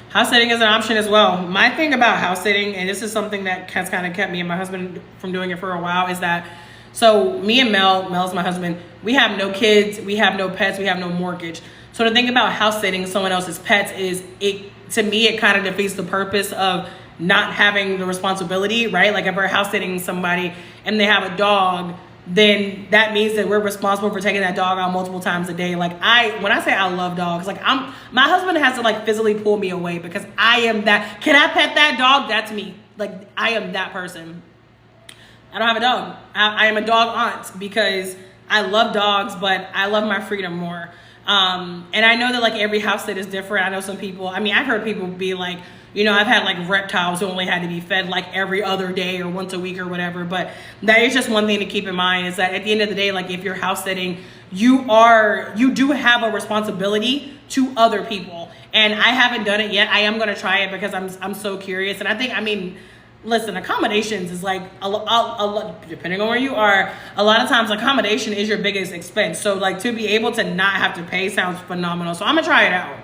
House sitting is an option as well. My thing about house sitting, and this is something that has kind of kept me and my husband from doing it for a while, is that, so me and Mel's my husband, we have no kids, we have no pets, we have no mortgage. So the thing about house sitting someone else's pets is, to me, it kind of defeats the purpose of not having the responsibility, right? Like if we're house sitting somebody and they have a dog, then that means that we're responsible for taking that dog out multiple times a day. Like when I say I love dogs, like my husband has to like physically pull me away, because I am that, can I pet that dog? That's me. Like I am that person. I don't have a dog. I am a dog aunt, because I love dogs, but I love my freedom more. And I know that like every house sit is different. I know some people, I mean, I've heard people be like, you know, I've had like reptiles who only had to be fed like every other day or once a week or whatever. But that is just one thing to keep in mind, is that at the end of the day, like if you're house sitting, you do have a responsibility to other people. And I haven't done it yet. I am going to try it because I'm so curious. And I mean, listen, accommodations is like, depending on where you are, a lot of times accommodation is your biggest expense. So like to be able to not have to pay sounds phenomenal. So I'm gonna try it out.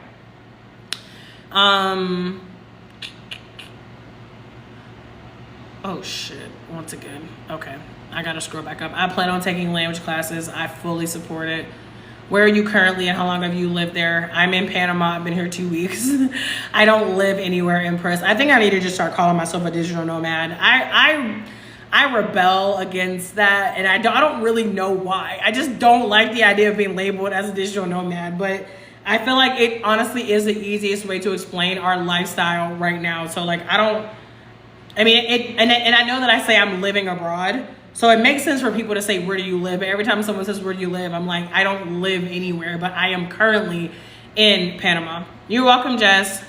Oh shit, once again. Okay, I gotta scroll back up. I plan on taking language classes. I fully support it. Where are you currently and how long have you lived there? I'm in Panama. I've been here 2 weeks. I don't live anywhere in person. I think I need to just start calling myself a digital nomad. I rebel against that, and I don't really know why. I just don't like the idea of being labeled as a digital nomad, but I feel like it honestly is the easiest way to explain our lifestyle right now. So like I know that I say I'm living abroad, so it makes sense for people to say, where do you live? But every time someone says, where do you live? I'm like, I don't live anywhere, but I am currently in Panama. You're welcome, Jess.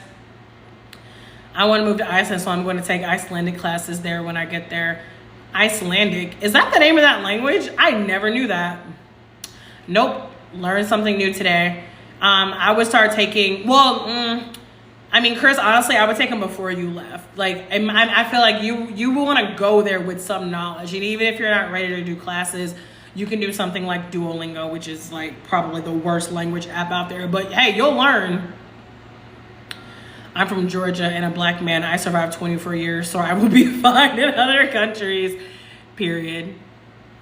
I want to move to Iceland, so I'm going to take Icelandic classes there when I get there. Icelandic, is that the name of that language? I never knew that. Nope, learned something new today. I would start taking, Chris, honestly, I would take them before you left. Like, I feel like you will want to go there with some knowledge. And even if you're not ready to do classes, you can do something like Duolingo, which is like probably the worst language app out there. But hey, you'll learn. I'm from Georgia and a black man. I survived 24 years, so I will be fine in other countries, period.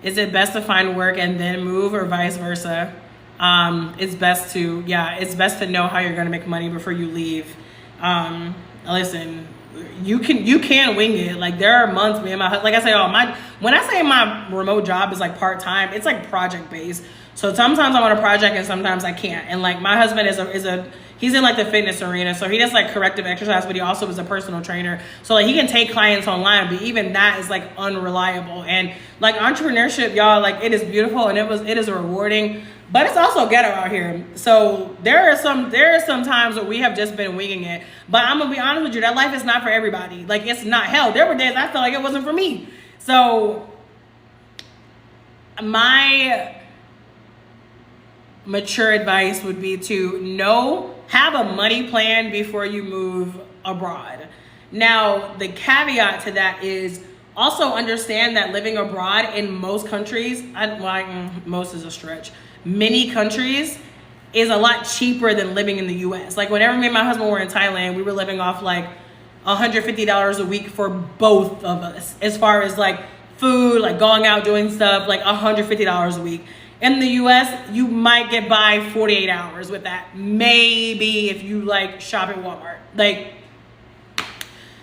Is it best to find work and then move, or vice versa? It's best to know how you're going to make money before you leave. Listen, you can wing it. Like there are months me and like I say, when I say my remote job is like part-time, it's like project based. So sometimes I'm on a project and sometimes I can't. And like my husband he's in like the fitness arena. So he does like corrective exercise, but he also is a personal trainer. So like he can take clients online, but even that is like unreliable. And like entrepreneurship, y'all, like it is beautiful and it is rewarding. But it's also ghetto out here. So there are some times where we have just been winging it. But I'm gonna be honest with you, that life is not for everybody. Like it's not. Hell, there were days I felt like it wasn't for me. So my mature advice would be to have a money plan before you move abroad. Now, the caveat to that is Also understand that living abroad in most countries, most is a stretch, many countries is a lot cheaper than living in the US. Like whenever me and my husband were in Thailand, we were living off like $150 a week for both of us. As far as like food, like going out doing stuff, like $150 a week. In the US, you might get by 48 hours with that. Maybe if you like shop at Walmart. Like,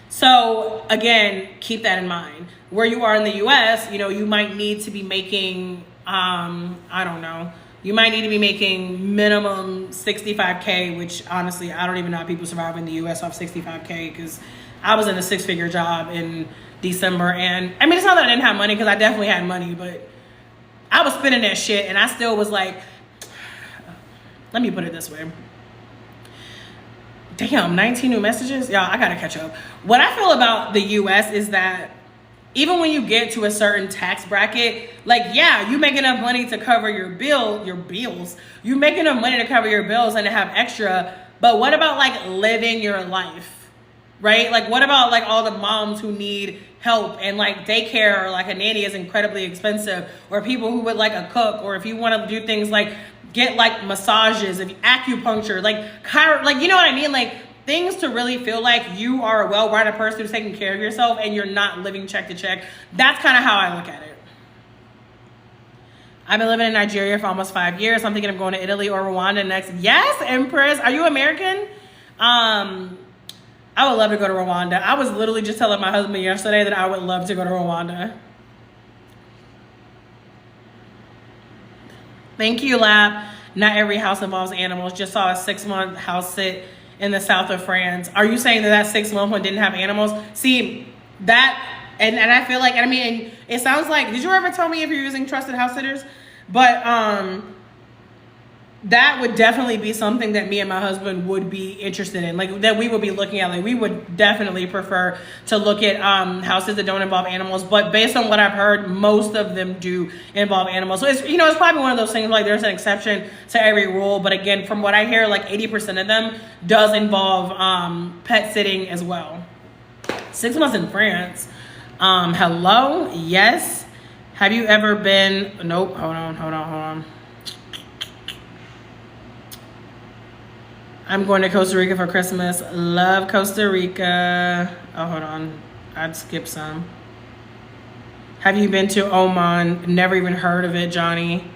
so again, keep that in mind. Where you are in the US, you know, you might need to be making, I don't know, you might need to be making minimum 65K, which honestly, I don't even know how people survive in the US off 65K, because I was in a 6-figure job in December. And I mean, it's not that I didn't have money, because I definitely had money, but I was spending that shit and I still was like, let me put it this way. Damn, 19 new messages? Y'all, I gotta catch up. What I feel about the US is that even when you get to a certain tax bracket, like, yeah, you make enough money to cover your bills. You make enough money to cover your bills and to have extra, but what about like living your life, right? Like, what about like all the moms who need help and like daycare or like a nanny is incredibly expensive, or people who would like a cook, or if you want to do things like get like massages, if acupuncture, like you know what I mean? Like things to really feel like you are a well-rounded person who's taking care of yourself and you're not living check to check. That's kind of how I look at it. I've been living in Nigeria for almost 5 years. I'm thinking of going to Italy or Rwanda next. Yes, Empress. Are you American? I would love to go to Rwanda. I was literally just telling my husband yesterday that I would love to go to Rwanda. Thank you, Lab. Not every house involves animals. Just saw a 6-month house sit in the south of France. Are you saying that 6-month one didn't have animals? See, that, and I feel like, I mean, it sounds like, did you ever tell me if you're using trusted house sitters? But that would definitely be something that me and my husband would be interested in, like that we would be looking at. Like we would definitely prefer to look at houses that don't involve animals, but based on what I've heard, most of them do involve animals. So it's, you know, it's probably one of those things like there's an exception to every rule, but again, from what I hear, like 80% of them does involve pet sitting as well. 6 months in France. Hello? Yes. Have you ever been, nope, hold on. I'm going to Costa Rica for Christmas. Love Costa Rica. Oh, hold on. I'd skip some. Have you been to Oman? Never even heard of it, Johnny.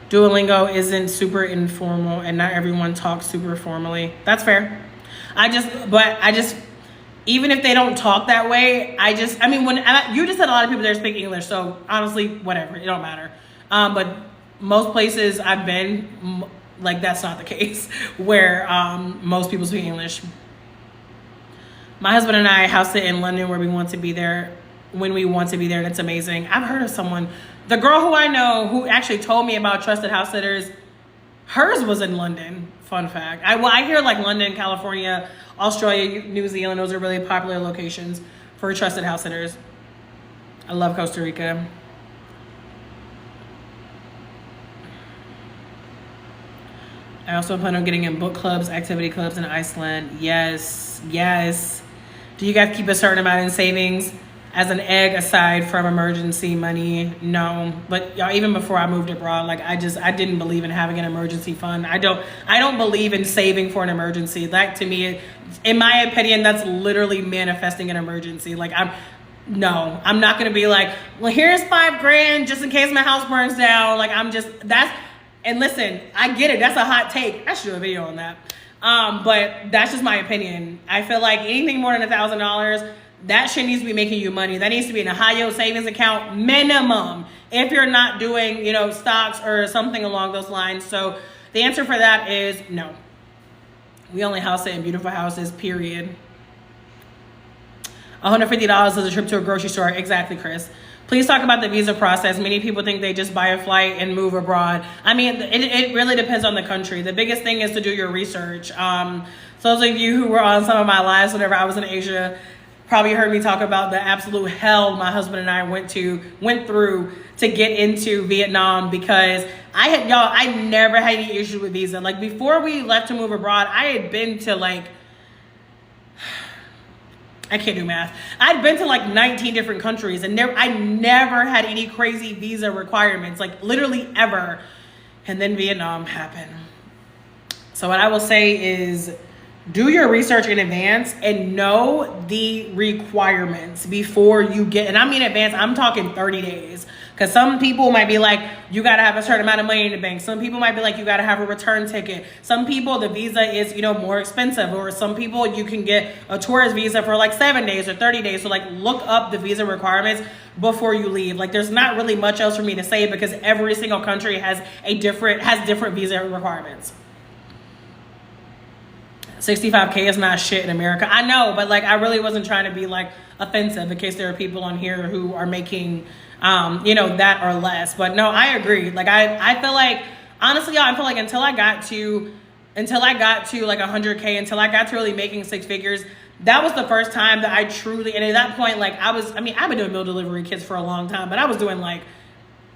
Duolingo isn't super informal and not everyone talks super formally. That's fair. I just, even if they don't talk that way, you just said a lot of people there speak English. So honestly, whatever, it don't matter. But most places I've been, like that's not the case where most people speak English. My husband and I house sit in London where we want to be there when we want to be there, and it's amazing. I've heard of someone, the girl who I know who actually told me about trusted house sitters, hers was in London. Fun fact. I hear like London, California, Australia, New Zealand, those are really popular locations for trusted house sitters. I love Costa Rica. I also plan on getting in book clubs, activity clubs in Iceland. Yes. Do you guys keep a certain amount in savings as an egg aside from emergency money? No, but y'all, even before I moved abroad, like I didn't believe in having an emergency fund. I don't believe in saving for an emergency. Like to me, in my opinion, that's literally manifesting an emergency. Like I'm not gonna be like, well, here's $5,000 just in case my house burns down. Like and listen, I get it. That's a hot take. I should do a video on that. But that's just my opinion. I feel like anything more than $1,000, that shit needs to be making you money. That needs to be in a high yield savings account minimum if you're not doing, stocks or something along those lines. So the answer for that is no. We only house it in beautiful houses, period. $150 is a trip to a grocery store. Exactly, Chris. Please talk about the visa process. Many people think they just buy a flight and move abroad. I mean, it really depends on the country. The biggest thing is to do your research. So those of you who were on some of my lives whenever I was in Asia probably heard me talk about the absolute hell my husband and I went through to get into Vietnam, because I never had any issues with visa. Like before we left to move abroad, I had been to like I can't do math. I'd been to like 19 different countries and I never had any crazy visa requirements, like literally ever. And then Vietnam happened. So what I will say is do your research in advance and know the requirements before you get, and I mean advance, I'm talking 30 days. Because some people might be like, you got to have a certain amount of money in the bank. Some people might be like, you got to have a return ticket. Some people, the visa is, you know, more expensive. Or some people, you can get a tourist visa for like 7 days or 30 days. So like look up the visa requirements before you leave. Like there's not really much else for me to say because every single country has different visa requirements. 65K is not shit in America. I know, but like I really wasn't trying to be like offensive in case there are people on here who are making you know, that or less. But no, I agree. Like I feel like, honestly, y'all, I feel like until I got to like 100K, until I got to really making 6 figures, that was the first time that I truly, and at that point, like I've been doing meal delivery kits for a long time, but I was doing like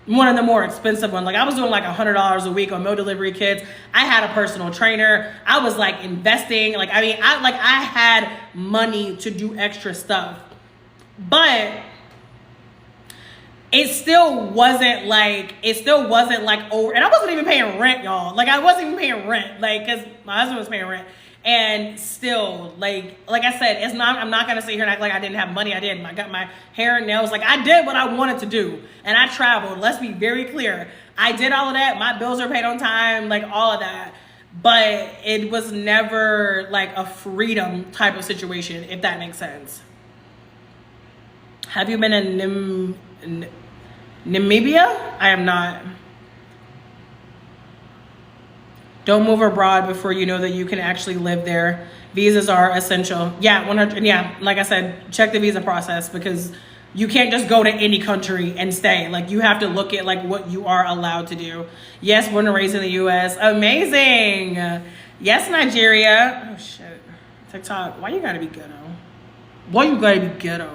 one of the more expensive ones. Like I was doing like $100 a week on meal delivery kits. I had a personal trainer. I was like investing. Like, I mean, I had money to do extra stuff, but it still wasn't like over, and I wasn't even paying rent, y'all. Like I wasn't even paying rent, like, cause my husband was paying rent. And still, like I said, I'm not gonna sit here and act like I didn't have money. I did. I got my hair and nails. Like I did what I wanted to do. And I traveled. Let's be very clear. I did all of that. My bills are paid on time, like all of that. But it was never like a freedom type of situation, if that makes sense. Have you been in Namibia? I am not. Don't move abroad before you know that you can actually live there. Visas are essential. Yeah, 100. Yeah, like I said, check the visa process because you can't just go to any country and stay. Like you have to look at like what you are allowed to do. Yes, born and raised in the U.S. Amazing. Yes, Nigeria. Oh shit. TikTok. Why you gotta be ghetto? Why you gotta be ghetto?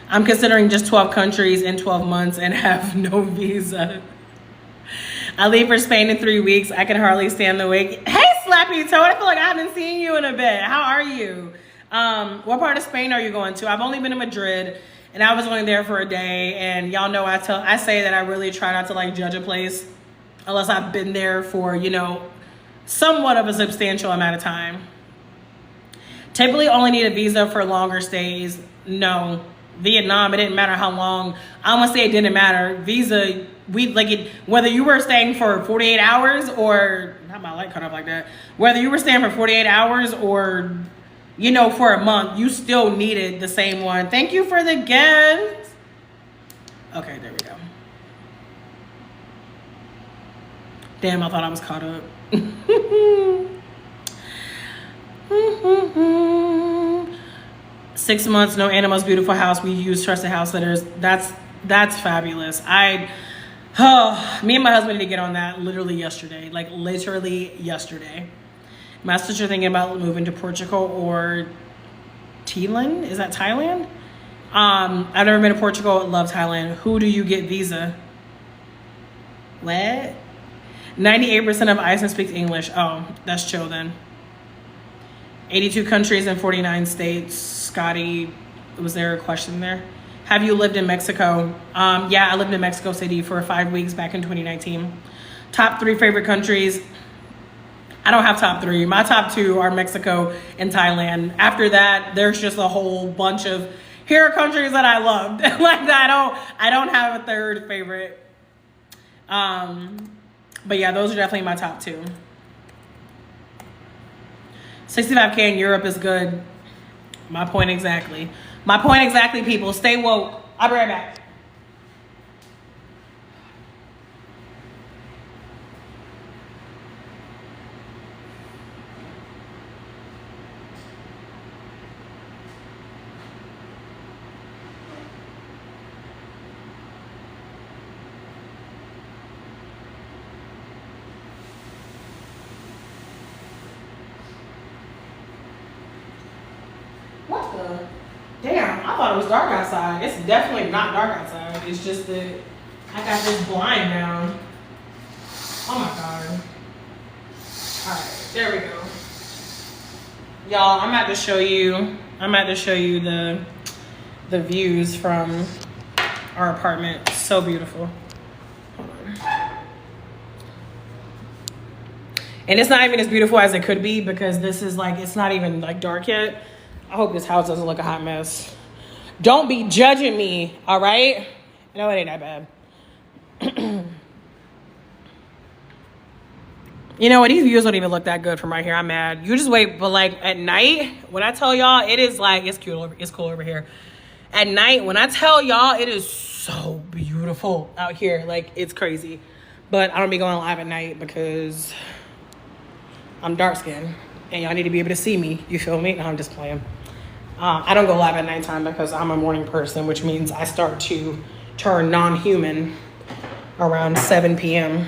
I'm considering just 12 countries in 12 months and have no visa. I leave for Spain in 3 weeks. I can hardly stand the wait. Hey, Slappy Toad. I feel like I haven't seen you in a bit. How are you? What part of Spain are you going to? I've only been to Madrid, and I was only there for a day. And y'all know I say that I really try not to like judge a place unless I've been there for, you know, somewhat of a substantial amount of time. Typically only need a visa for longer stays. No. Vietnam, it didn't matter how long. I'm gonna say it didn't matter. Visa, we like it, whether you were staying for 48 hours or, not my light cut off like that, whether you were staying for 48 hours or, you know, for a month, you still needed the same one. Thank you for the gift. Okay, there we go. Damn, I thought I was caught up. 6 months, no animals, beautiful house. We use trusted house sitters. That's fabulous. Me and my husband need to get on that literally yesterday. Like literally yesterday. My sister thinking about moving to Portugal or Thailand. Is that Thailand? I've never been to Portugal. Love Thailand. Who do you get visa? What? 98% of Iceland speaks English. Oh, that's chill then. 82 countries and 49 states. Scotty, was there a question there? Have you lived in Mexico? Yeah, I lived in Mexico City for 5 weeks back in 2019. Top 3 favorite countries. I don't have top 3. My top 2 are Mexico and Thailand. After that, there's just a whole bunch of, here are countries that I loved. Like I don't have a third favorite. But yeah, those are definitely my top 2. 65K in Europe is good. My point exactly. My point exactly, people. Stay woke. I'll be right back. Damn, I thought it was dark outside. It's definitely not dark outside. It's just that I got this blind down. Oh my God. All right, there we go. Y'all, I'm about to show you the views from our apartment. So beautiful. Hold on. And it's not even as beautiful as it could be because this is like, it's not even like dark yet. I hope this house doesn't look a hot mess. Don't be judging me, all right? No, it ain't that bad. You know what? These views don't even look that good from right here. I'm mad. You just wait, but like at night, when I tell y'all, it is like, it's cool over here. At night, when I tell y'all, it is so beautiful out here. Like, it's crazy. But I don't be going live at night because I'm dark skinned and y'all need to be able to see me. You feel me? No, I'm just playing. I don't go live at nighttime because I'm a morning person, which means I start to turn non-human around 7 p.m.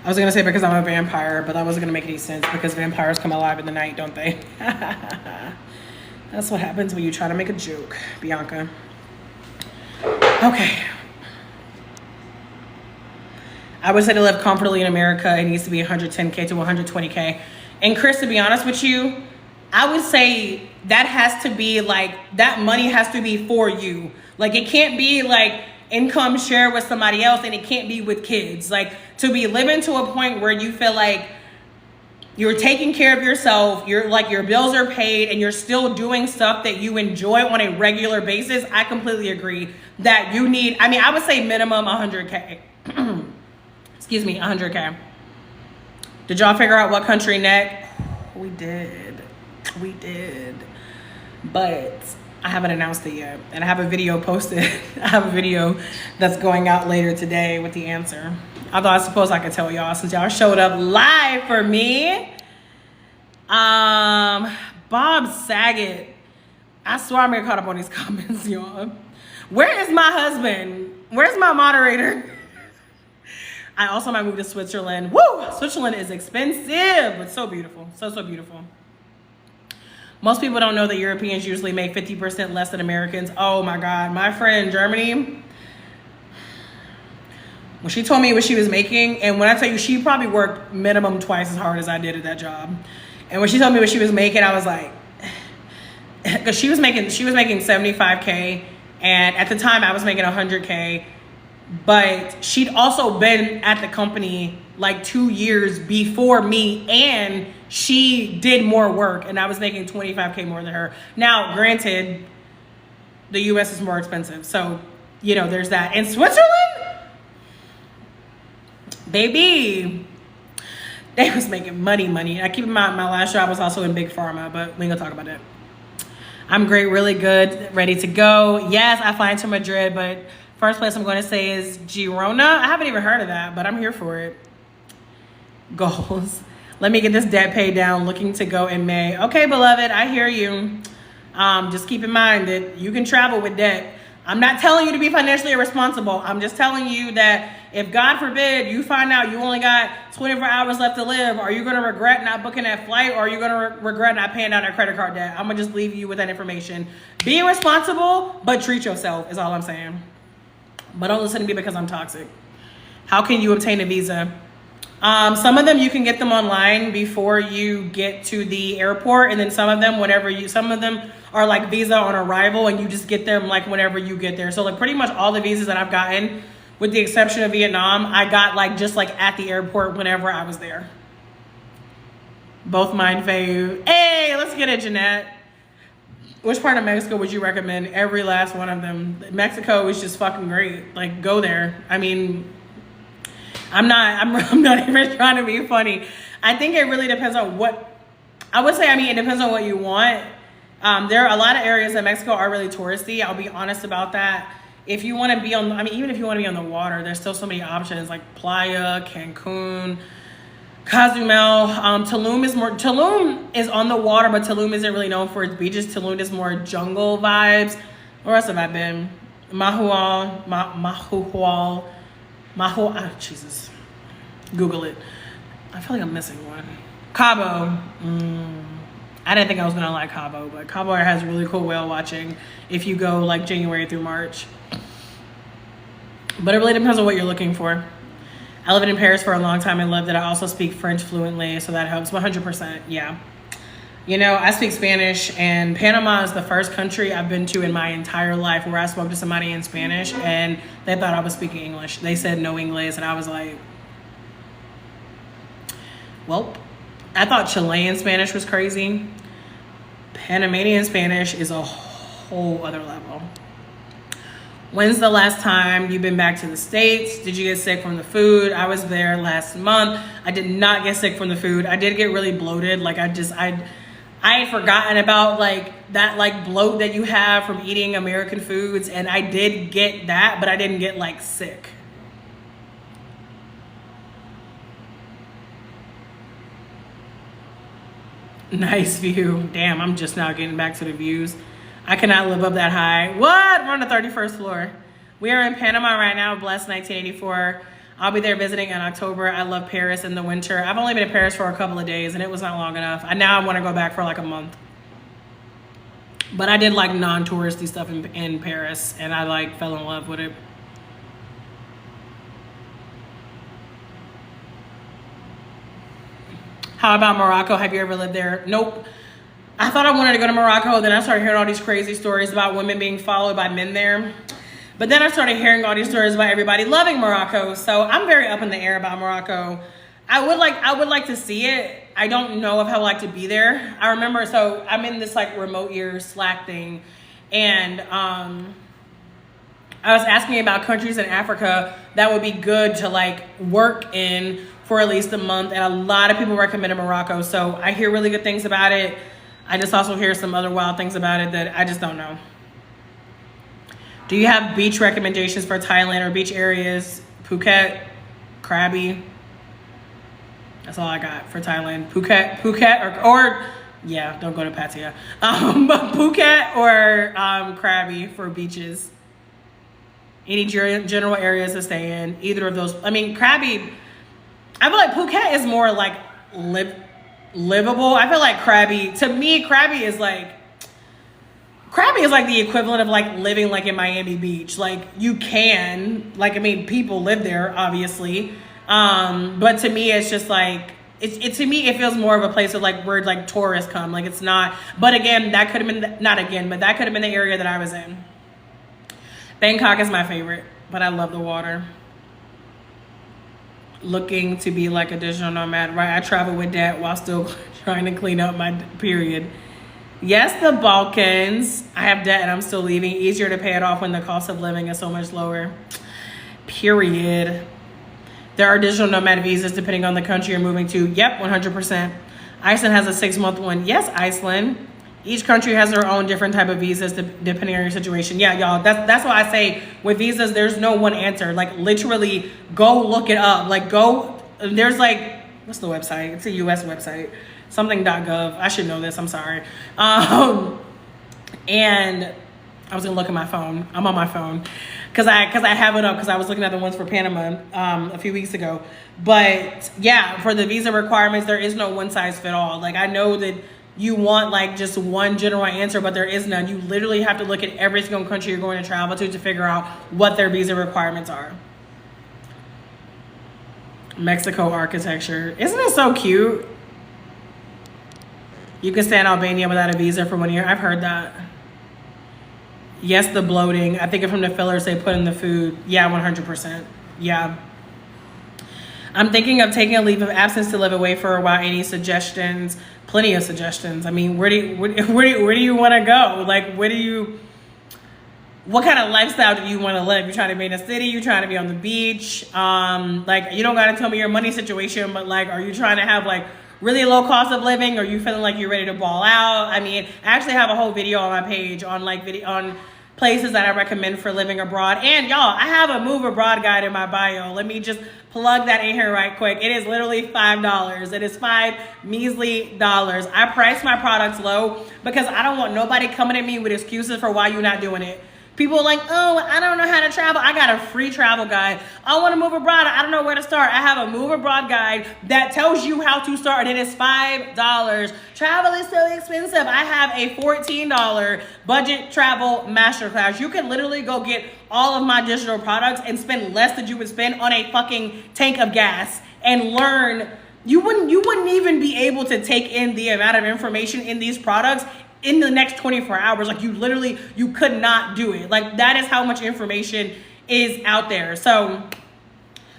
I was going to say because I'm a vampire, but that wasn't going to make any sense because vampires come alive in the night, don't they? That's what happens when you try to make a joke, Bianca. Okay. I would say to live comfortably in America, it needs to be 110K to 120K. And Chris, to be honest with you, I would say that has to be like, that money has to be for you. Like, it can't be like income share with somebody else, and it can't be with kids. Like, to be living to a point where you feel like you're taking care of yourself, you're like, your bills are paid, and you're still doing stuff that you enjoy on a regular basis. I completely agree that you need, I mean, I would say minimum 100K. Excuse me, 100K. Did y'all figure out what country next? We did. But I haven't announced it yet. And I have a video posted. I have a video that's going out later today with the answer. Although I suppose I could tell y'all since y'all showed up live for me. Bob Saget. I swear I'm gonna caught up on these comments, y'all. Where is my husband? Where's my moderator? I also might move to Switzerland. Woo! Switzerland is expensive, but so beautiful. So beautiful. Most people don't know that Europeans usually make 50% less than Americans. Oh my God. My friend in Germany, when she told me what she was making, and when I tell you, she probably worked minimum twice as hard as I did at that job. And when she told me what she was making, I was like, because she was making 75K, and at the time I was making 100K, but she'd also been at the company like 2 years before me, and she did more work, and I was making 25K more than her. Now, granted, the US is more expensive, so, you know, there's that. In Switzerland, baby, they was making money. I keep in mind, my last job was also in big pharma, but we ain't gonna talk about that. I'm great, really good, ready to go. Yes, I fly into Madrid, but first place I'm going to say is Girona. I haven't even heard of that, but I'm here for it. Goals. Let me get this debt paid down. Looking to go in May. Okay, beloved, I hear you. Just keep in mind that you can travel with debt. I'm not telling you to be financially irresponsible. I'm just telling you that if, God forbid, you find out you only got 24 hours left to live, are you going to regret not booking that flight, or are you going to regret not paying down that credit card debt? I'm going to just leave you with that information. Be responsible, but treat yourself is all I'm saying. But don't listen to me because I'm toxic. How can you obtain a visa? Some of them you can get them online before you get to the airport, and then some of them some of them are like visa on arrival, and you just get them like whenever you get there. So like pretty much all the visas that I've gotten, with the exception of Vietnam, I got like just like at the airport whenever I was there. Both mine fave. Hey, let's get it, Jeanette. Which part of Mexico would you recommend? Every last one of them. Mexico is just fucking great. Like, go there. I mean, I'm not even trying to be funny. I think it really depends on what, I would say, I mean, it depends on what you want. There are a lot of areas in Mexico are really touristy. I'll be honest about that. If you want to be on, I mean, even if you want to be on the water, there's still so many options like Playa, Cancun, Cozumel. Tulum is on the water, but Tulum isn't really known for its beaches. Tulum is more jungle vibes. Where else have I been? Jesus. Google it. I feel like I'm missing one. Cabo. I didn't think I was gonna like Cabo, but Cabo has really cool whale watching if you go like January through March. But it really depends on what you're looking for. I lived in Paris for a long time and loved it. I also speak French fluently, so that helps. 100%, yeah. You know, I speak Spanish, and Panama is the first country I've been to in my entire life where I spoke to somebody in Spanish and they thought I was speaking English. They said no English, and I was like, well, I thought Chilean Spanish was crazy. Panamanian Spanish is a whole other level. When's the last time you've been back to the States? Did you get sick from the food? I was there last month. I did not get sick from the food. I did get really bloated. Like I had forgotten about like that like bloat that you have from eating American foods, and I did get that, but I didn't get like sick. Nice view. Damn, I'm just now getting back to the views. I cannot live up that high. What? We're on the 31st floor. We are in Panama right now, blessed 1984. I'll be there visiting in October. I love Paris in the winter. I've only been in Paris for a couple of days and it was not long enough. Now I want to go back for like a month. But I did like non-touristy stuff in Paris and I like fell in love with it. How about Morocco? Have you ever lived there? Nope. I thought I wanted to go to Morocco. Then I started hearing all these crazy stories about women being followed by men there. But then I started hearing all these stories about everybody loving Morocco. So I'm very up in the air about Morocco. I would like to see it. I don't know if I would like to be there. I remember, so I'm in this like remote year Slack thing. And I was asking about countries in Africa that would be good to like work in for at least a month. And a lot of people recommended Morocco. So I hear really good things about it. I just also hear some other wild things about it that I just don't know. Do you have beach recommendations for Thailand or beach areas? Phuket, Krabi. That's all I got for Thailand. Phuket or yeah, don't go to Pattaya. But Phuket or Krabi for beaches. Any general areas to stay in? Either of those. I mean, Krabi, I feel like Phuket is more like livable. I feel like Krabi, to me, Krabi is like the equivalent of like living like in Miami Beach. Like you can, like, I mean, people live there obviously. But to me, it's just like, to me, it feels more of a place of like where like tourists come. Like it's not, but again, that could have been, that could have been the area that I was in. Bangkok is my favorite, but I love the water. Looking to be like a digital nomad, right? I travel with debt while still trying to clean up my period. Yes, the Balkans. I have debt and I'm still leaving. Easier to pay it off when the cost of living is so much lower. Period. There are digital nomad visas depending on the country you're moving to. Yep, 100%. Iceland has a 6-month one. Yes, Iceland. Each country has their own different type of visas depending on your situation. Yeah, y'all, that's why I say with visas, there's no one answer. Like literally go look it up. Like there's like, what's the website? It's a US website, something.gov. I should know this, I'm sorry. And I was gonna look at my phone. I'm on my phone because I have it up because I was looking at the ones for Panama a few weeks ago. But yeah, for the visa requirements, there is no one size fit all. Like I know that you want like just one general answer, but there is none. You literally have to look at every single country you're going to travel to figure out what their visa requirements are. Mexico architecture. Isn't it so cute? You can stay in Albania without a visa for 1 year. I've heard that. Yes, the bloating. I think it's from the fillers they put in the food. Yeah, 100%. Yeah. I'm thinking of taking a leave of absence to live away for a while. Any suggestions? Plenty of suggestions. I mean, where do you want to go? Like, what kind of lifestyle do you want to live? You trying to be in a city? You trying to be on the beach? Like, you don't got to tell me your money situation, but like, are you trying to have like really low cost of living? Or are you feeling like you're ready to ball out? I mean, I actually have a whole video on my page on on places that I recommend for living abroad. And y'all, I have a move abroad guide in my bio. Let me just plug that in here right quick. It is literally $5. It is $5 measly. I price my products low because I don't want nobody coming at me with excuses for why you're not doing it. People are like, oh, I don't know how to travel. I got a free travel guide. I want to move abroad. I don't know where to start. I have a move abroad guide that tells you how to start. And it is $5. Travel is so expensive. I have a $14 budget travel masterclass. You can literally go get all of my digital products and spend less than you would spend on a fucking tank of gas and learn You wouldn't even be able to take in the amount of information in these products in the next 24 hours. Like you could not do it. Like that is how much information is out there. So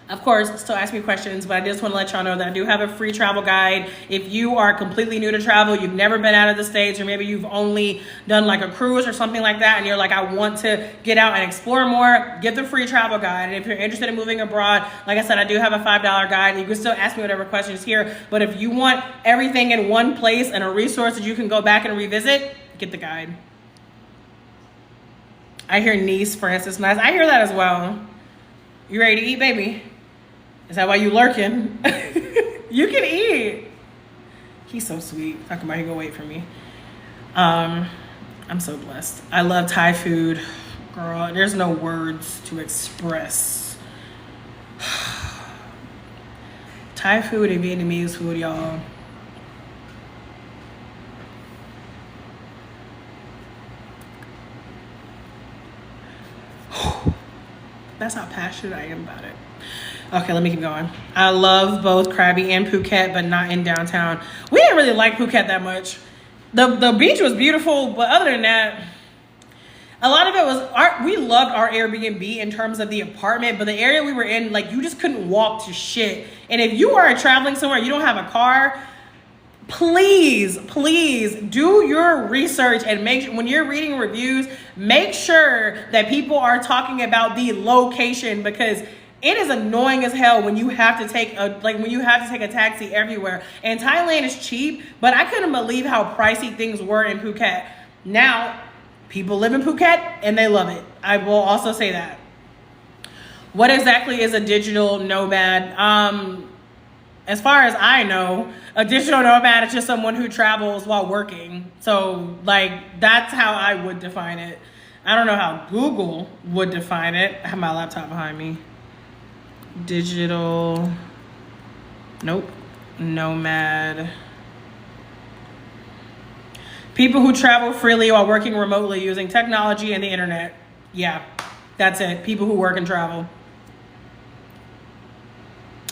of course, still ask me questions, but I just want to let y'all know that I do have a free travel guide. If you are completely new to travel, you've never been out of the States, or maybe you've only done like a cruise or something like that, and you're like, I want to get out and explore more, get the free travel guide. And if you're interested in moving abroad, like I said, I do have a $5 guide. You can still ask me whatever questions here, but if you want everything in one place and a resource that you can go back and revisit, get the guide. I hear Nice, Francis, nice. I hear that as well. You ready to eat, baby? Is that why you lurking? You can eat. He's so sweet. Talking about he gonna wait for me. I'm so blessed. I love Thai food. Girl, there's no words to express. Thai food and Vietnamese food, y'all. That's how passionate I am about it. Okay, let me keep going. I love both Krabi and Phuket, but not in downtown. We didn't really like Phuket that much. The beach was beautiful, but other than that, a lot of it was we loved our Airbnb in terms of the apartment, but the area we were in, like, you just couldn't walk to shit. And if you are traveling somewhere, you don't have a car, please do your research and when you're reading reviews, make sure that people are talking about the location, because it is annoying as hell when you have to take a taxi everywhere. And Thailand is cheap, but I couldn't believe how pricey things were in Phuket. Now, people live in Phuket and they love it. I will also say that. What exactly is a digital nomad? As far as I know, a digital nomad is just someone who travels while working. So, like, that's how I would define it. I don't know how Google would define it. I have my laptop behind me. Digital, nope, nomad. People who travel freely while working remotely using technology and the internet. Yeah, that's it. People who work and travel.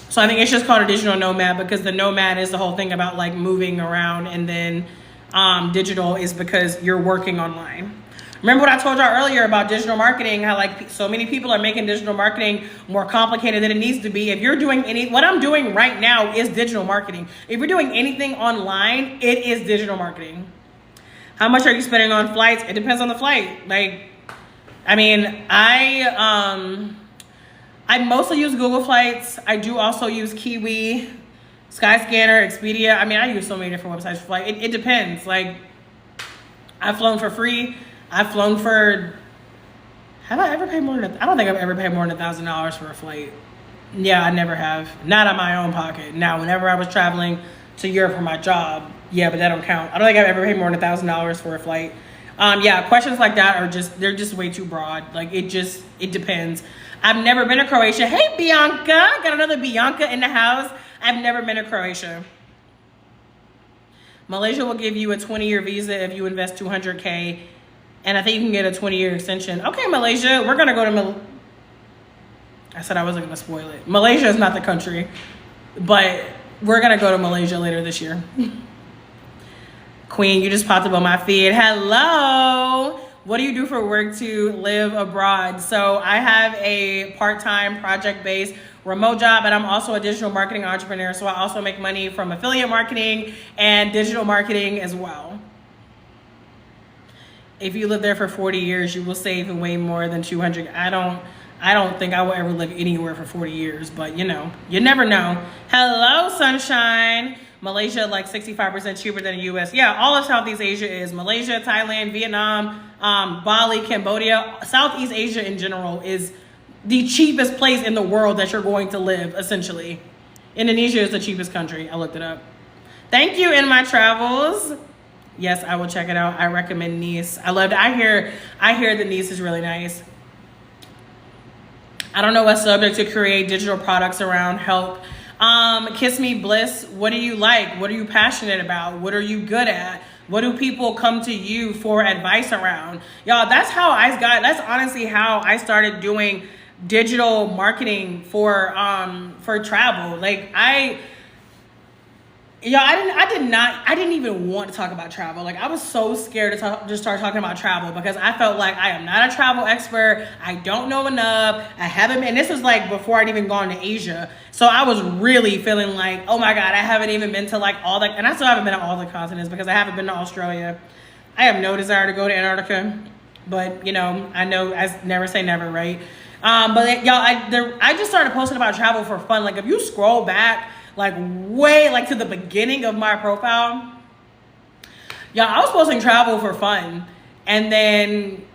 So I think it's just called a digital nomad because the nomad is the whole thing about like moving around, and then digital is because you're working online. Remember what I told y'all earlier about digital marketing, how like so many people are making digital marketing more complicated than it needs to be. If you're doing what I'm doing right now is digital marketing. If you're doing anything online, it is digital marketing. How much are you spending on flights? It depends on the flight. Like, I mean, I mostly use Google Flights. I do also use Kiwi, Skyscanner, Expedia. I mean, I use so many different websites for flight. It depends. Like, I've flown for free. I've flown for, have I ever paid more than, I don't think I've ever paid more than $1,000 for a flight. Yeah, I never have. Not out of my own pocket. Now, whenever I was traveling to Europe for my job, yeah, but that don't count. I don't think I've ever paid more than $1,000 for a flight. Yeah, questions like that are they're just way too broad. Like, it depends. I've never been to Croatia. Hey, Bianca. Got another Bianca in the house. I've never been to Croatia. Malaysia will give you a 20-year visa if you invest $200K. And I think you can get a 20-year extension. Okay, Malaysia, we're going to go to I said I wasn't going to spoil it. Malaysia is not the country, but we're going to go to Malaysia later this year. Queen, you just popped up on my feed. Hello. What do you do for work to live abroad? So I have a part-time project-based remote job, and I'm also a digital marketing entrepreneur. So I also make money from affiliate marketing and digital marketing as well. If you live there for 40 years, you will save way more than 200. I don't think I will ever live anywhere for 40 years, but you know, you never know. Hello, sunshine. Malaysia, like 65% cheaper than the US. Yeah, all of Southeast Asia is. Malaysia, Thailand, Vietnam, Bali, Cambodia. Southeast Asia in general is the cheapest place in the world that you're going to live, essentially. Indonesia is the cheapest country. I looked it up. Thank you, In My Travels. Yes, I will check it out. I recommend Nice. I loved it. I hear that Nice is really nice. I don't know what subject to create digital products around. Help. Kiss Me Bliss. What do you like? What are you passionate about? What are you good at? What do people come to you for advice around? Y'all, that's honestly how I started doing digital marketing for travel. Like Yeah, I didn't even want to talk about travel. Like, I was so scared to just start talking about travel because I felt like I am not a travel expert. I don't know enough. I haven't been, and this was like before I'd even gone to Asia. So I was really feeling like, oh my God, I haven't even been to like all the, and I still haven't been to all the continents because I haven't been to Australia. I have no desire to go to Antarctica, but you know, I know I never say never, right? But y'all, I just started posting about travel for fun. Like, if you scroll back, like way like to the beginning of my profile, yeah, I was posting travel for fun, and then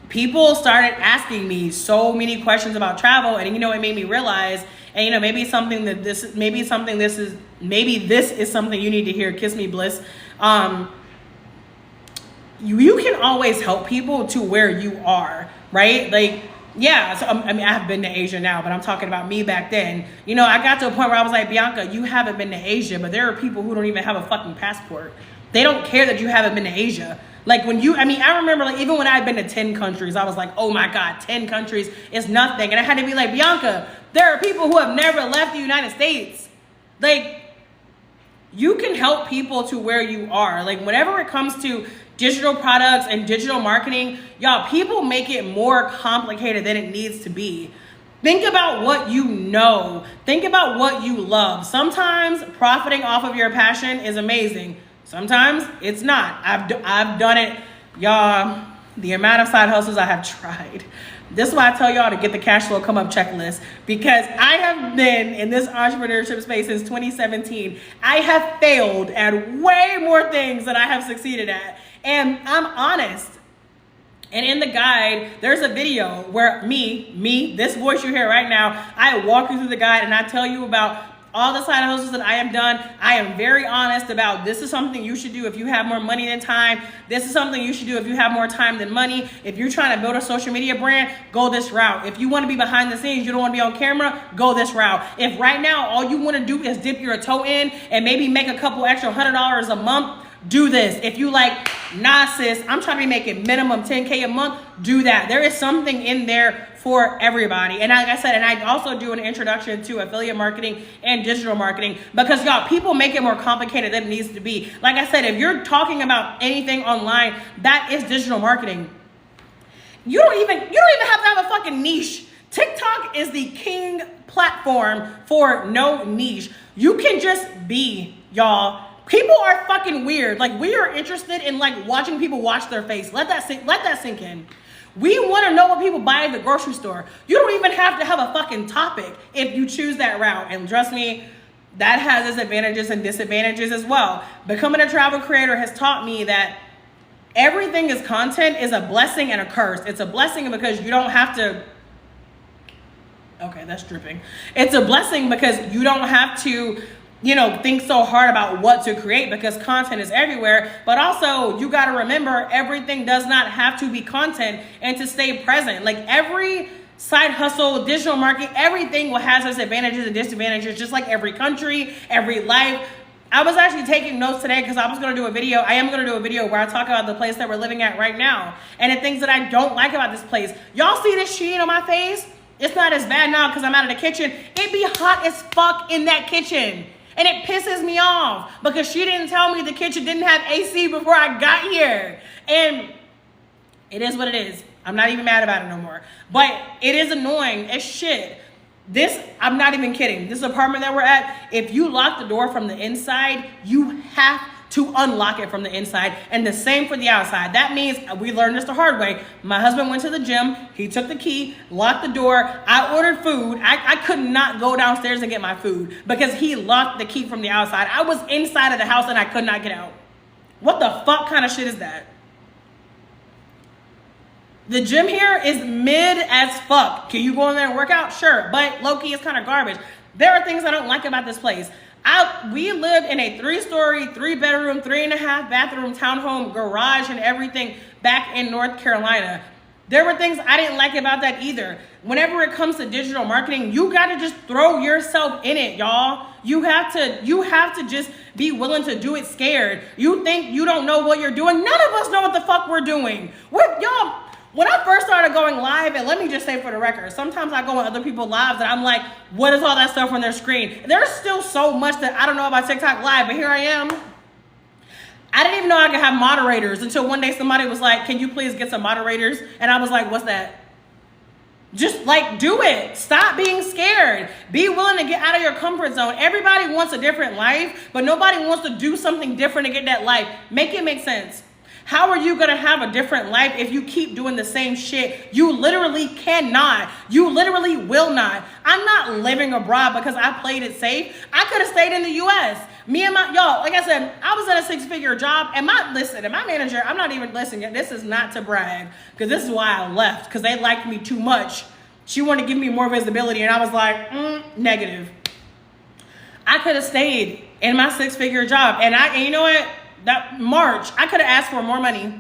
people started asking me so many questions about travel, and you know, it made me realize, and you know, maybe this is something you need to hear. Kiss me, Bliss. You can always help people to where you are, right? Like, yeah, so I mean, I've been to Asia now, but I'm talking about me back then. You know, I got to a point where I was like, Bianca, you haven't been to Asia, but there are people who don't even have a fucking passport. They don't care that you haven't been to Asia. Like, I remember, like, even when I had been to 10 countries, I was like, oh my God, 10 countries is nothing. And I had to be like, Bianca, there are people who have never left the United States. Like, you can help people to where you are. Like, whenever it comes to digital products and digital marketing, y'all, people make it more complicated than it needs to be. Think about what you know. Think about what you love. Sometimes profiting off of your passion is amazing. Sometimes it's not. I've done it, y'all. The amount of side hustles I have tried. This is why I tell y'all to get the cash flow come up checklist, because I have been in this entrepreneurship space since 2017. I have failed at way more things than I have succeeded at. And I'm honest. And in the guide, there's a video where this voice you hear right now, I walk you through the guide and I tell you about all the side hustles that I have done. I am very honest about, this is something you should do if you have more money than time. This is something you should do if you have more time than money. If you're trying to build a social media brand, go this route. If you want to be behind the scenes, you don't want to be on camera, go this route. If right now all you want to do is dip your toe in and maybe make a couple extra $100 a month, do this. If you like, nah sis, I'm trying to be making minimum 10K a month, do that. There is something in there for everybody. And like I said, and I also do an introduction to affiliate marketing and digital marketing, because y'all, people make it more complicated than it needs to be. Like I said, if you're talking about anything online, that is digital marketing. You don't even have to have a fucking niche. TikTok is the king platform for no niche. You can just be, y'all. People are fucking weird. Like, we are interested in like watching people wash their face. Let that sink in. We want to know what people buy at the grocery store. You don't even have to have a fucking topic if you choose that route. And trust me, that has its advantages and disadvantages as well. Becoming a travel creator has taught me that everything is content is a blessing and a curse. It's a blessing because you don't have to. Okay, that's dripping. It's a blessing because you don't have to, think so hard about what to create, because content is everywhere. But also, you got to remember, everything does not have to be content, and to stay present. Like, every side hustle, digital marketing, everything will have its advantages and disadvantages, just like every country, every life. I was actually taking notes today because I am going to do a video where I talk about the place that we're living at right now and the things that I don't like about this place. Y'all see this sheen on my face? It's not as bad now because I'm out of the kitchen. It be hot as fuck in that kitchen. And it pisses me off because she didn't tell me the kitchen didn't have AC before I got here. And it is what it is. I'm not even mad about it no more. But it is annoying as shit. I'm not even kidding. This apartment that we're at, if you lock the door from the inside, you have to unlock it from the inside, and the same for the outside. That means, we learned this the hard way. My husband went to the gym, he took the key, locked the door. I ordered food. I could not go downstairs and get my food because he locked the key from the outside. I was inside of the house and I could not get out. What the fuck kind of shit is that? The gym here is mid as fuck. Can you go in there and work out? Sure, but low-key is kind of garbage. There are things I don't like about this place. We lived in a 3-story, 3-bedroom, 3.5-bathroom townhome, garage and everything back in North Carolina. There were things I didn't like about that either. Whenever it comes to digital marketing, you got to just throw yourself in it, y'all. You have to just be willing to do it scared. You think you don't know what you're doing? None of us know what the fuck we're doing. When I first started going live, and let me just say for the record, sometimes I go on other people's lives and I'm like, what is all that stuff on their screen? There's still so much that I don't know about TikTok live, but here I am. I didn't even know I could have moderators until one day somebody was like, can you please get some moderators? And I was like, what's that? Just like do it. Stop being scared. Be willing to get out of your comfort zone. Everybody wants a different life, but nobody wants to do something different to get that life. Make it make sense. How are you going to have a different life if you keep doing the same shit? You literally cannot. You literally will not. I'm not living abroad because I played it safe. I could have stayed in the U.S. Me and y'all, like I said, I was in a 6-figure job and my manager, I'm not even listening. This is not to brag because this is why I left, because they liked me too much. She wanted to give me more visibility and I was like, negative. I could have stayed in my 6-figure job and you know what? That March, I could have asked for more money.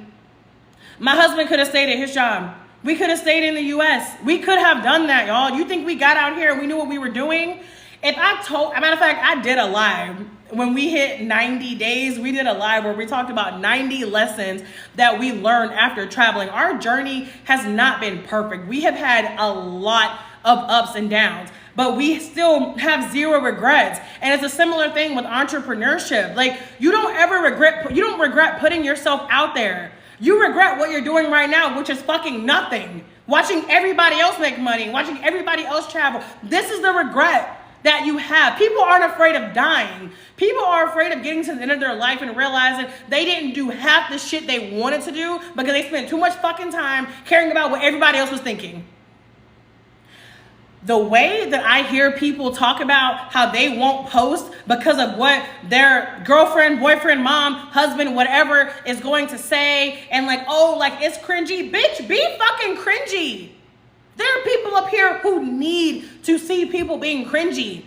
My husband could have stayed at his job. We could have stayed in the U.S. We could have done that, y'all. You think we got out here and we knew what we were doing? As a matter of fact, I did a live. When we hit 90 days, we did a live where we talked about 90 lessons that we learned after traveling. Our journey has not been perfect. We have had a lot of ups and downs, but we still have zero regrets. And it's a similar thing with entrepreneurship. Like you don't regret putting yourself out there. You regret what you're doing right now, which is fucking nothing. Watching everybody else make money, watching everybody else travel. This is the regret that you have. People aren't afraid of dying. People are afraid of getting to the end of their life and realizing they didn't do half the shit they wanted to do because they spent too much fucking time caring about what everybody else was thinking. The way that I hear people talk about how they won't post because of what their girlfriend, boyfriend, mom, husband, whatever is going to say, and like, oh, like it's cringy. Bitch, be fucking cringy. There are people up here who need to see people being cringy.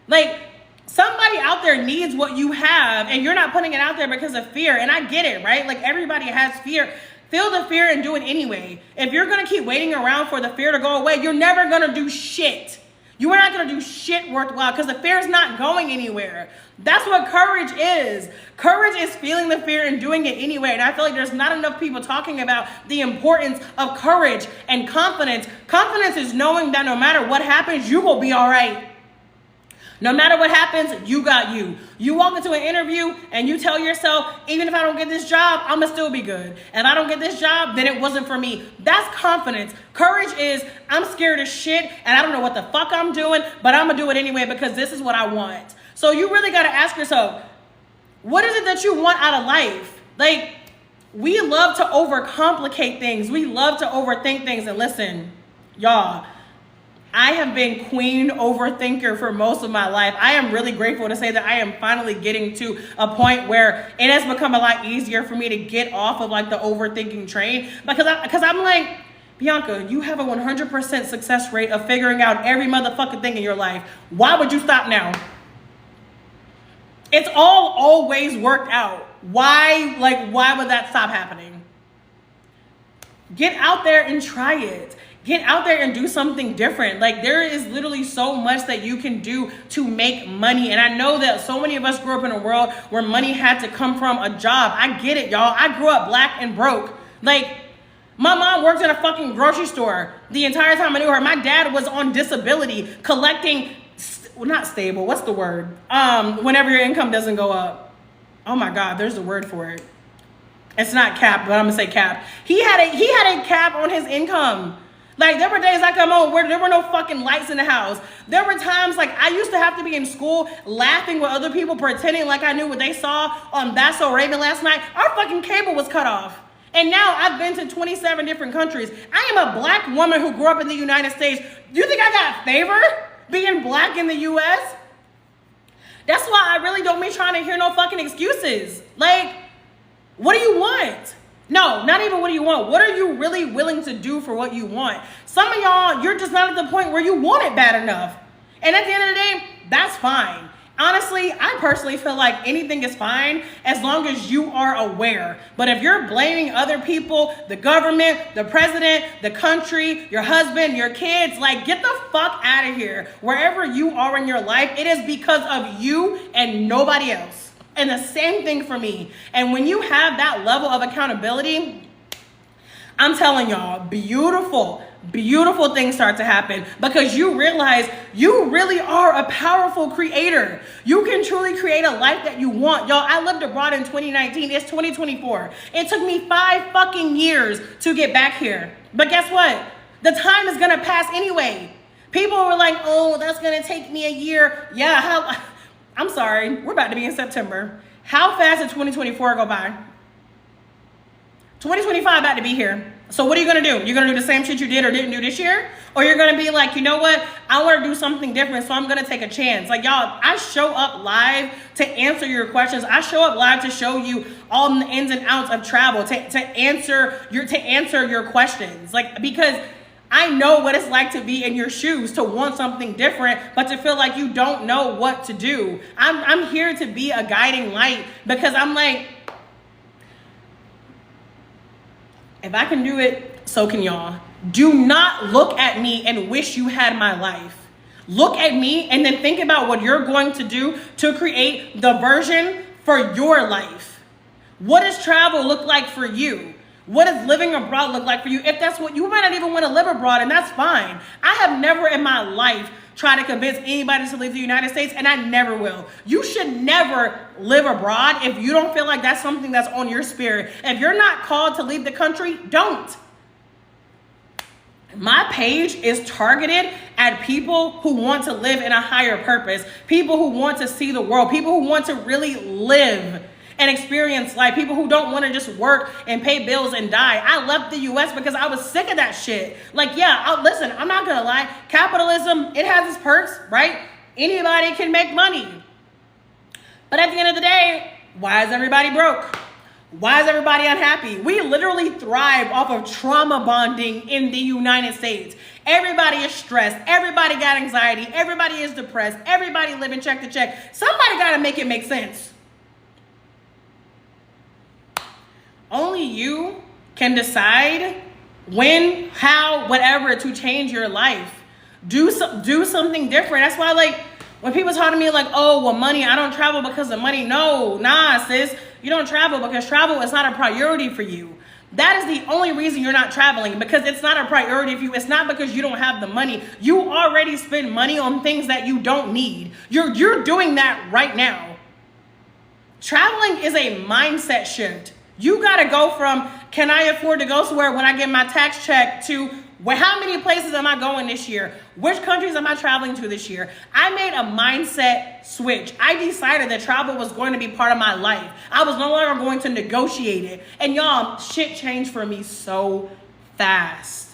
Like somebody out there needs what you have and you're not putting it out there because of fear. And I get it, right? Like everybody has fear. Feel the fear and do it anyway. If you're going to keep waiting around for the fear to go away, you're never going to do shit. You are not going to do shit worthwhile because the fear is not going anywhere. That's what courage is. Courage is feeling the fear and doing it anyway. And I feel like there's not enough people talking about the importance of courage and confidence. Confidence is knowing that no matter what happens, you will be all right. No matter what happens, you got you. You walk into an interview and you tell yourself, even if I don't get this job, I'm going to still be good. If I don't get this job, then it wasn't for me. That's confidence. Courage is, I'm scared as shit and I don't know what the fuck I'm doing, but I'm going to do it anyway because this is what I want. So you really got to ask yourself, what is it that you want out of life? Like, we love to overcomplicate things. We love to overthink things. And listen, y'all, I have been queen overthinker for most of my life. I am really grateful to say that I am finally getting to a point where it has become a lot easier for me to get off of like the overthinking train because I'm like, Bianca, you have a 100% success rate of figuring out every motherfucking thing in your life. Why would you stop now? It's all always worked out. Why would that stop happening? Get out there and try it. Get out there and do something different. Like there is literally so much that you can do to make money. And I know that so many of us grew up in a world where money had to come from a job. I get it, y'all. I grew up black and broke. Like my mom worked in a fucking grocery store the entire time I knew her. My dad was on disability collecting, not stable, what's the word? Whenever your income doesn't go up. Oh my God, there's a word for it. It's not cap, but I'm gonna say cap. He had a cap on his income. Like there were days I come home where there were no fucking lights in the house. There were times like I used to have to be in school laughing with other people pretending like I knew what they saw on That's So Raven last night. Our fucking cable was cut off. And now I've been to 27 different countries. I am a black woman who grew up in the United States. You think I got favor being black in the US? That's why I really don't be trying to hear no fucking excuses. Like, what do you want? No, not even what do you want. What are you really willing to do for what you want? Some of y'all, you're just not at the point where you want it bad enough. And at the end of the day, that's fine. Honestly, I personally feel like anything is fine as long as you are aware. But if you're blaming other people, the government, the president, the country, your husband, your kids, like get the fuck out of here. Wherever you are in your life, it is because of you and nobody else. And the same thing for me. And when you have that level of accountability, I'm telling y'all, beautiful things start to happen because you realize you really are a powerful creator. You can truly create a life that you want. Y'all, I lived abroad in 2019. It's 2024. It took me 5 fucking years to get back here. But guess what? The time is gonna pass anyway. People were like, oh, that's gonna take me a year. Yeah, I'm sorry, we're about to be in September. How fast did 2024 go by? 2025 about to be here. So what are you gonna do? You're gonna do the same shit you did or didn't do this year? Or you're gonna be like, you know what? I wanna do something different, so I'm gonna take a chance. Like, y'all, I show up live to answer your questions. I show up live to show you all the ins and outs of travel, to answer your questions. Like, because I know what it's like to be in your shoes, to want something different, but to feel like you don't know what to do. I'm here to be a guiding light because I'm like, if I can do it, so can y'all. Do not look at me and wish you had my life. Look at me and then think about what you're going to do to create the version for your life. What does travel look like for you? What does living abroad look like for you? If that's what you might not even want to live abroad, and that's fine. I have never in my life tried to convince anybody to leave the United States, and I never will. You should never live abroad if you don't feel like that's something that's on your spirit. If you're not called to leave the country, don't. My page is targeted at people who want to live in a higher purpose, people who want to see the world, people who want to really live and experience life, people who don't want to just work and pay bills and die. I left the US because I was sick of that shit. Like, yeah, listen, I'm not gonna lie. Capitalism, it has its perks, right? Anybody can make money. But at the end of the day, why is everybody broke? Why is everybody unhappy? We literally thrive off of trauma bonding in the United States. Everybody is stressed. Everybody got anxiety. Everybody is depressed. Everybody living check to check. Somebody got to make it make sense. Only you can decide when, how, whatever to change your life. Do something different. That's why, like, when people talk to me like, oh, well, money, I don't travel because of money. No, nah, sis. You don't travel because travel is not a priority for you. That is the only reason you're not traveling, because it's not a priority for you. It's not because you don't have the money. You already spend money on things that you don't need. You're doing that right now. Traveling is a mindset shift. You got to go from, can I afford to go somewhere when I get my tax check, to, well, how many places am I going this year? Which countries am I traveling to this year? I made a mindset switch. I decided that travel was going to be part of my life. I was no longer going to negotiate it. And y'all, shit changed for me so fast.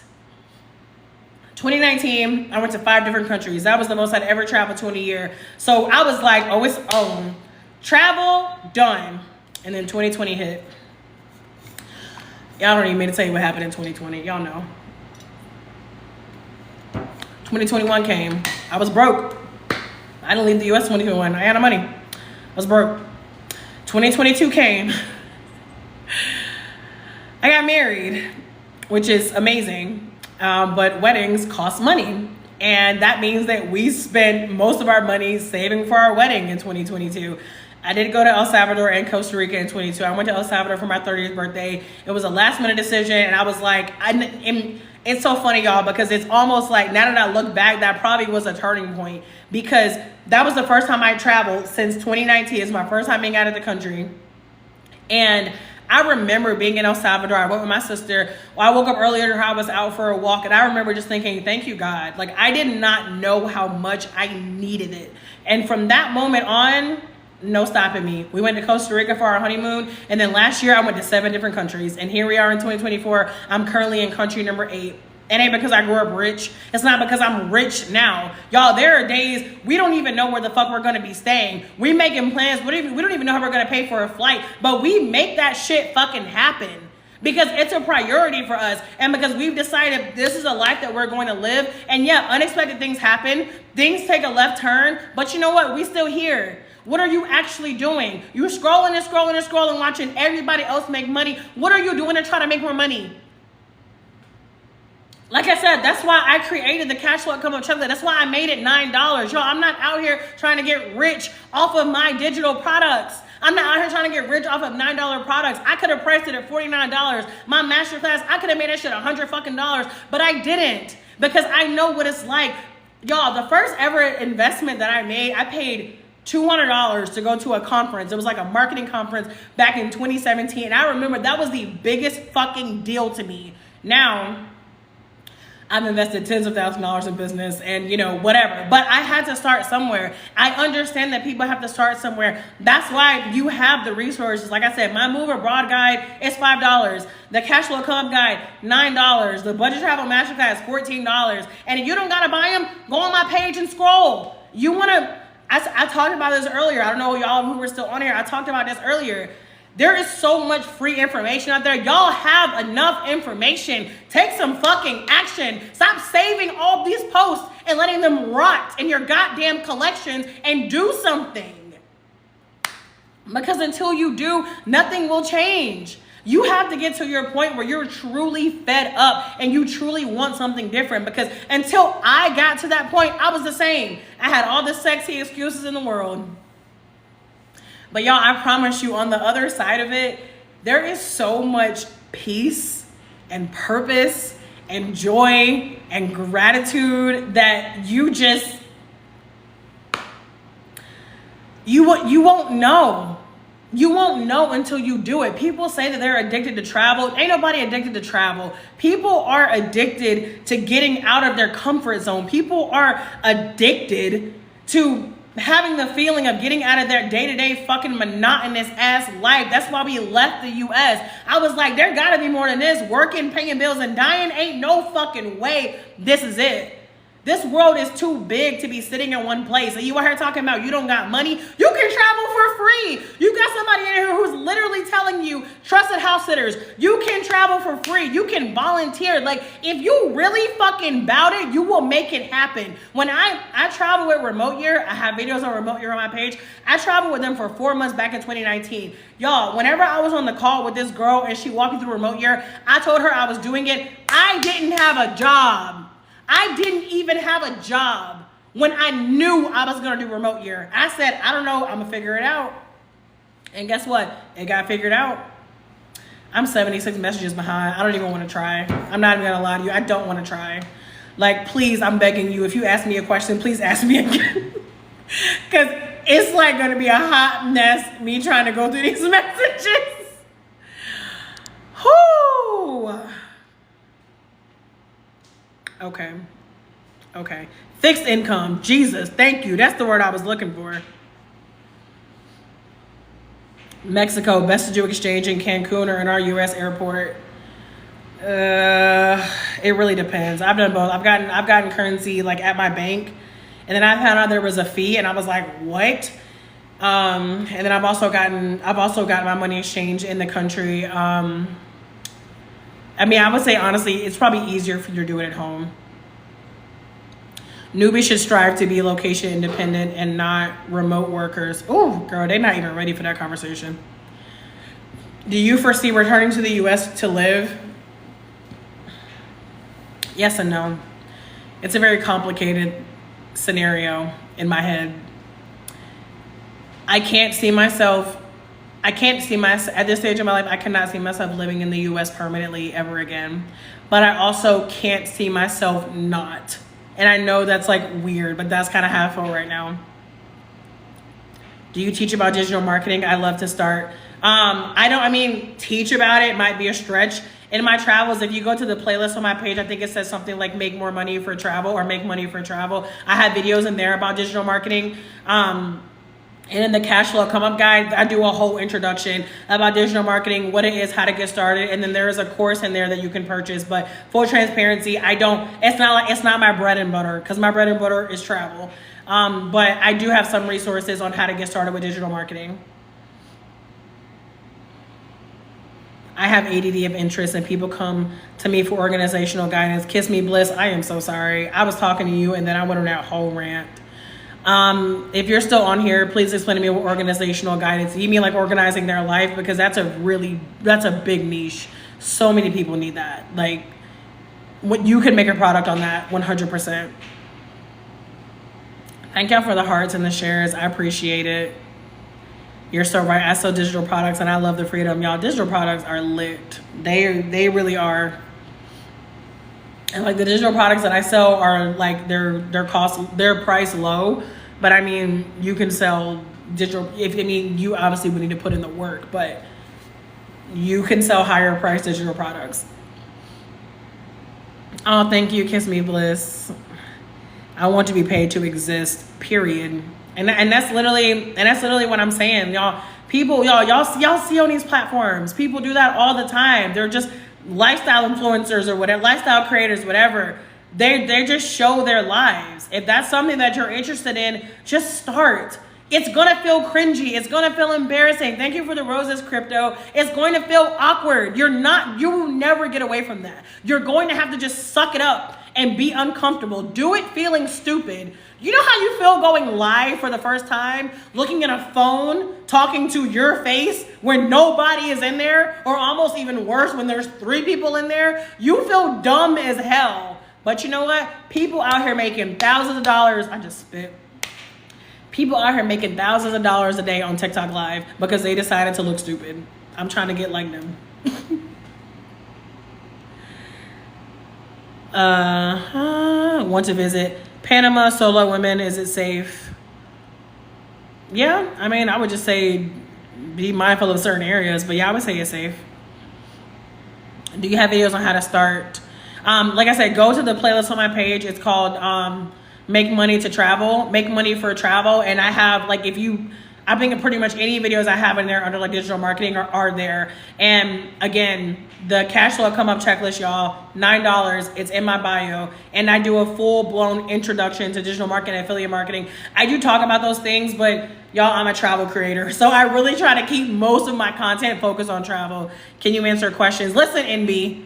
2019, I went to 5 different countries. That was the most I'd ever traveled to in a year. So I was like, oh, it's on. Travel, done. And then 2020 hit. Y'all don't even need to tell you what happened in 2020. Y'all know. 2021 came. I was broke. I didn't leave the US 2021. I had no money. I was broke. 2022 came. I got married, which is amazing. But weddings cost money. And that means that we spent most of our money saving for our wedding in 2022. I did go to El Salvador and Costa Rica in 22. I went to El Salvador for my 30th birthday. It was a last minute decision. And I was like, it's so funny, y'all, because it's almost like, now that I look back, that probably was a turning point, because that was the first time I traveled since 2019. It's my first time being out of the country. And I remember being in El Salvador. I went with my sister. Well, I woke up earlier and I was out for a walk. And I remember just thinking, thank you, God. Like, I did not know how much I needed it. And from that moment on, no stopping me. We went to Costa Rica for our honeymoon. And then last year I went to 7 different countries. And here we are in 2024. I'm currently in country number 8. It ain't because I grew up rich. It's not because I'm rich now. Y'all, there are days we don't even know where the fuck we're going to be staying. We making plans. We don't even know how we're going to pay for a flight. But we make that shit fucking happen, because it's a priority for us. And because we've decided this is a life that we're going to live. And yeah, unexpected things happen. Things take a left turn. But you know what? We still here. What are you actually doing? You're scrolling and scrolling and scrolling, watching everybody else make money. What are you doing to try to make more money? Like I said, that's why I created the cash flow come up checklist. That's why I made it $9. Yo, I'm not out here trying to get rich off of my digital products. I'm not out here trying to get rich off of $9 products. I could have priced it at $49. My masterclass, I could have made that shit $100 fucking dollars, but I didn't because I know what it's like. Y'all, the first ever investment that I made, I paid $200 to go to a conference. It was like a marketing conference back in 2017. And I remember that was the biggest fucking deal to me. Now, I've invested tens of thousands of dollars in business and, you know, whatever. But I had to start somewhere. I understand that people have to start somewhere. That's why you have the resources. Like I said, my Move Abroad guide is $5. The Cash Flow Club guide, $9. The Budget Travel Masterclass, $14. And if you don't got to buy them, go on my page and scroll. You want to, I talked about this earlier. I don't know y'all who were still on here. I talked about this earlier. There is so much free information out there. Y'all have enough information. Take some fucking action. Stop saving all these posts and letting them rot in your goddamn collections and do something. Because until you do, nothing will change. You have to get to your point where you're truly fed up and you truly want something different. Because until I got to that point, I was the same. I had all the sexy excuses in the world. But y'all, I promise you, on the other side of it, there is so much peace and purpose and joy and gratitude that you won't know. You won't know until you do it. People say that they're addicted to travel. Ain't nobody addicted to travel. People are addicted to getting out of their comfort zone. People are addicted to having the feeling of getting out of their day-to-day fucking monotonous ass life. That's why we left the US. I was like, there gotta be more than this. Working, paying bills, and dying ain't no fucking way. This is it. This world is too big to be sitting in one place. And you out here talking about you don't got money. You can travel for free. You got somebody in here who's literally telling you, trusted house sitters, you can travel for free. You can volunteer. Like, if you really fucking bout it, you will make it happen. When I travel with Remote Year, I have videos on Remote Year on my page. I traveled with them for 4 months back in 2019. Y'all, whenever I was on the call with this girl and she walked me through Remote Year, I told her I was doing it. I didn't have a job. I didn't even have a job when I knew I was going to do Remote Year. I said, I don't know, I'm going to figure it out. And guess what? It got figured out. I'm 76 messages behind. I don't even want to try. I'm not even going to lie to you. I don't want to try. Like, please, I'm begging you, if you ask me a question, please ask me again. Because it's like going to be a hot mess, me trying to go through these messages. Whoo! Okay. Fixed income. Jesus, thank you. That's the word I was looking for. Mexico, best to do exchange in Cancun or in our U.S. airport. It really depends. I've done both. I've gotten currency like at my bank, and then I found out there was a fee, and I was like, what? And then I've also gotten my money exchanged in the country. I mean, I would say, honestly, it's probably easier for you to do it at home. Newbies should strive to be location independent and not remote workers. Oh, girl, they're not even ready for that conversation. Do you foresee returning to the U.S. to live? Yes and no. It's a very complicated scenario in my head. I can't see myself, at this stage of my life, I cannot see myself living in the U.S. permanently ever again. But I also can't see myself not. And I know that's like weird, but that's kind of how I feel right now. Do you teach about digital marketing? I'd love to start. Teach about it might be a stretch. In my travels, if you go to the playlist on my page, I think it says something like make more money for travel or make money for travel. I have videos in there about digital marketing. And in the Cash Flow Come Up guide, I do a whole introduction about digital marketing, what it is, how to get started. And then there is a course in there that you can purchase. But full transparency, it's not my bread and butter, because my bread and butter is travel. But I do have some resources on how to get started with digital marketing. I have ADD of interest and people come to me for organizational guidance. Kiss me bliss. I am so sorry. I was talking to you and then I went on that whole rant. If you're still on here, please explain to me what organizational guidance. You mean like organizing their life? Because that's a big niche. So many people need that. Like, what you could make a product on that 100%. Thank y'all for the hearts and the shares. I appreciate it. You're so right. I sell digital products and I love the freedom. Y'all, digital products are lit. They really are. And like the digital products that I sell are like their price low, but I mean you can sell digital you obviously would need to put in the work, but you can sell higher price digital products. Oh, thank you, Kiss Me Bliss. I want to be paid to exist, period. And that's literally what I'm saying, y'all. People, y'all see on these platforms, people do that all the time. They're just lifestyle influencers or whatever, lifestyle creators, whatever. They just show their lives. If that's something that you're interested in, just start. It's gonna feel cringy. It's gonna feel embarrassing. Thank you for the roses, crypto. It's going to feel awkward. You will never get away from that. You're going to have to just suck it up and be uncomfortable. Do it feeling stupid. You know how you feel going live for the first time, looking at a phone, talking to your face when nobody is in there, or almost even worse when there's 3 people in there? You feel dumb as hell. But you know what? People out here making thousands of dollars. I just spit. People out here making thousands of dollars a day on TikTok Live because they decided to look stupid. I'm trying to get like them. Want to visit Panama solo women. Is it safe? Yeah, I mean, I would just say be mindful of certain areas, but yeah, I would say it's safe. Do you have videos on how to start? Like I said, go to the playlist on my page. It's called Make Money to Travel, Make Money for Travel. And I have like, I think pretty much any videos I have in there under like digital marketing are there. And again, the cash flow come up checklist, y'all, $9. It's in my bio. And I do a full blown introduction to digital marketing and affiliate marketing. I do talk about those things, but y'all, I'm a travel creator. So I really try to keep most of my content focused on travel. Can you answer questions? Listen, NB,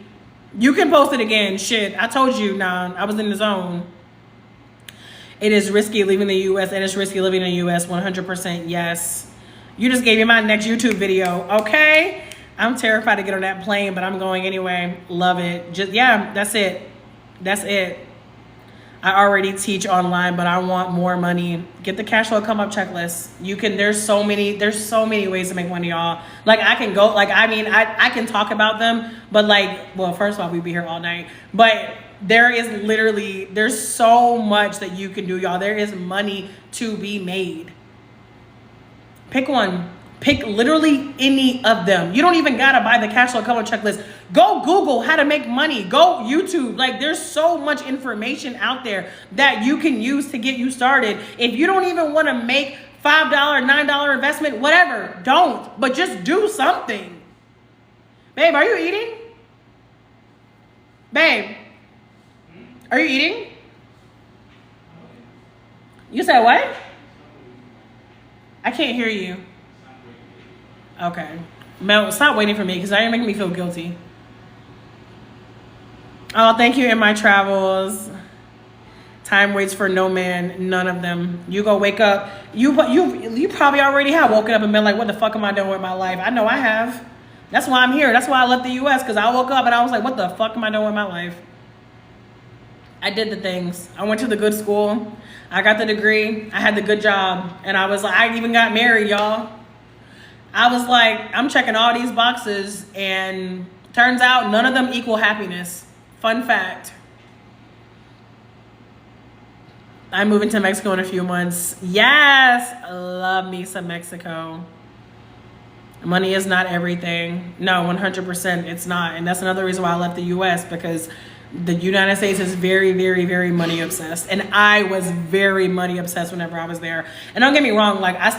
you can post it again. Shit, I told you, I was in the zone. It is risky leaving the U.S. and it's risky living in the U.S. 100% yes. You just gave me my next YouTube video, okay? I'm terrified to get on that plane, but I'm going anyway. Love it. Just yeah, that's it. That's it. I already teach online, but I want more money. Get the cash flow come up checklist. You can. There's so many ways to make money, y'all. Like I can go. Like I mean, I can talk about them, but like, well, first of all, we'd be here all night, but. There's so much that you can do, y'all. There is money to be made. Pick one. Pick literally any of them. You don't even gotta buy the cash flow come up checklist. Go Google how to make money. Go YouTube. Like there's so much information out there that you can use to get you started. If you don't even want to make $5, $9 investment, whatever, don't. But just do something. Babe, are you eating? Babe. Are you eating? You said what? I can't hear you. Okay. Mel, stop waiting for me because you're making me feel guilty. Oh, thank you in my travels. Time waits for no man, none of them. You go wake up. You probably already have woken up and been like, what the fuck am I doing with my life? I know I have. That's why I'm here. That's why I left the U.S. because I woke up and I was like, what the fuck am I doing with my life? I did the things. I went to the good school. I got the degree. I had the good job. And I was like, I even got married, y'all. I was like, I'm checking all these boxes. And turns out none of them equal happiness. Fun fact. I'm moving to Mexico in a few months. Yes. Love me some Mexico. Money is not everything. No, 100% it's not. And that's another reason why I left the U.S. because the United States is very, very, very money obsessed. And I was very money obsessed whenever I was there. And don't get me wrong, like I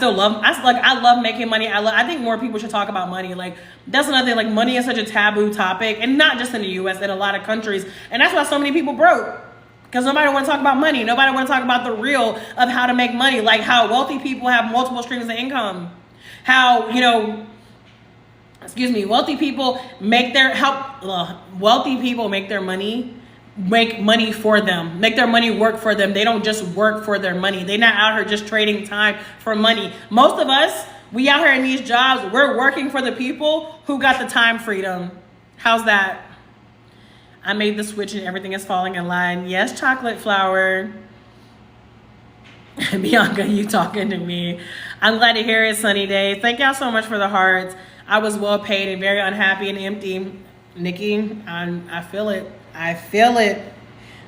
love making money. I think more people should talk about money. Like that's another thing, like money is such a taboo topic, and not just in the US, in a lot of countries. And that's why so many people broke. Because nobody want to talk about money. Nobody want to talk about the real of how to make money. Like how wealthy people have multiple streams of income. How, wealthy people make money for them, make their money work for them. They don't just work for their money. They're not out here just trading time for money. Most of us, we out here in these jobs, we're working for the people who got the time freedom. How's that? I made the switch and everything is falling in line. Yes, chocolate flower. Bianca, you talking to me. I'm glad to hear it, Sunny Day. Thank y'all so much for the hearts. I was well paid and very unhappy and empty. Nikki, I feel it. I feel it.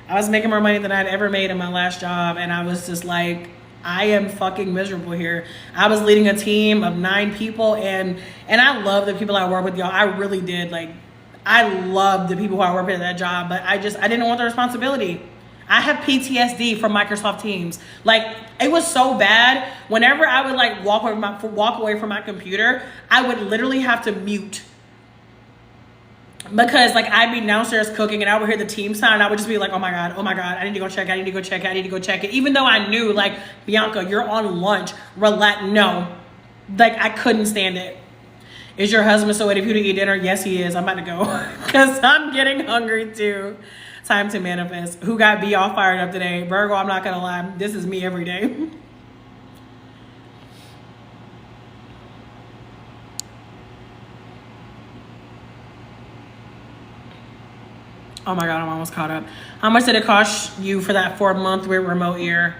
I was making more money than I'd ever made in my last job, and I was just like, I am fucking miserable here. I was leading a team of 9 people, and I love the people I work with, y'all. I really did. Like, I love the people who I work with at that job, but I didn't want the responsibility. I have PTSD from Microsoft Teams. Like, it was so bad. Whenever I would like walk away from my computer, I would literally have to mute. Because like I'd be downstairs cooking and I would hear the team sound and I would just be like, oh my God, I need to go check it, I need to go check it. Even though I knew like, Bianca, you're on lunch, relax. No, like I couldn't stand it. Is your husband so waiting for you to eat dinner? Yes, he is. I'm about to go because I'm getting hungry too. Time to manifest. Who got B all fired up today? Virgo, I'm not gonna lie, this is me every day. Oh my God, I'm almost caught up. How much did it cost you for that 4-month with remote year?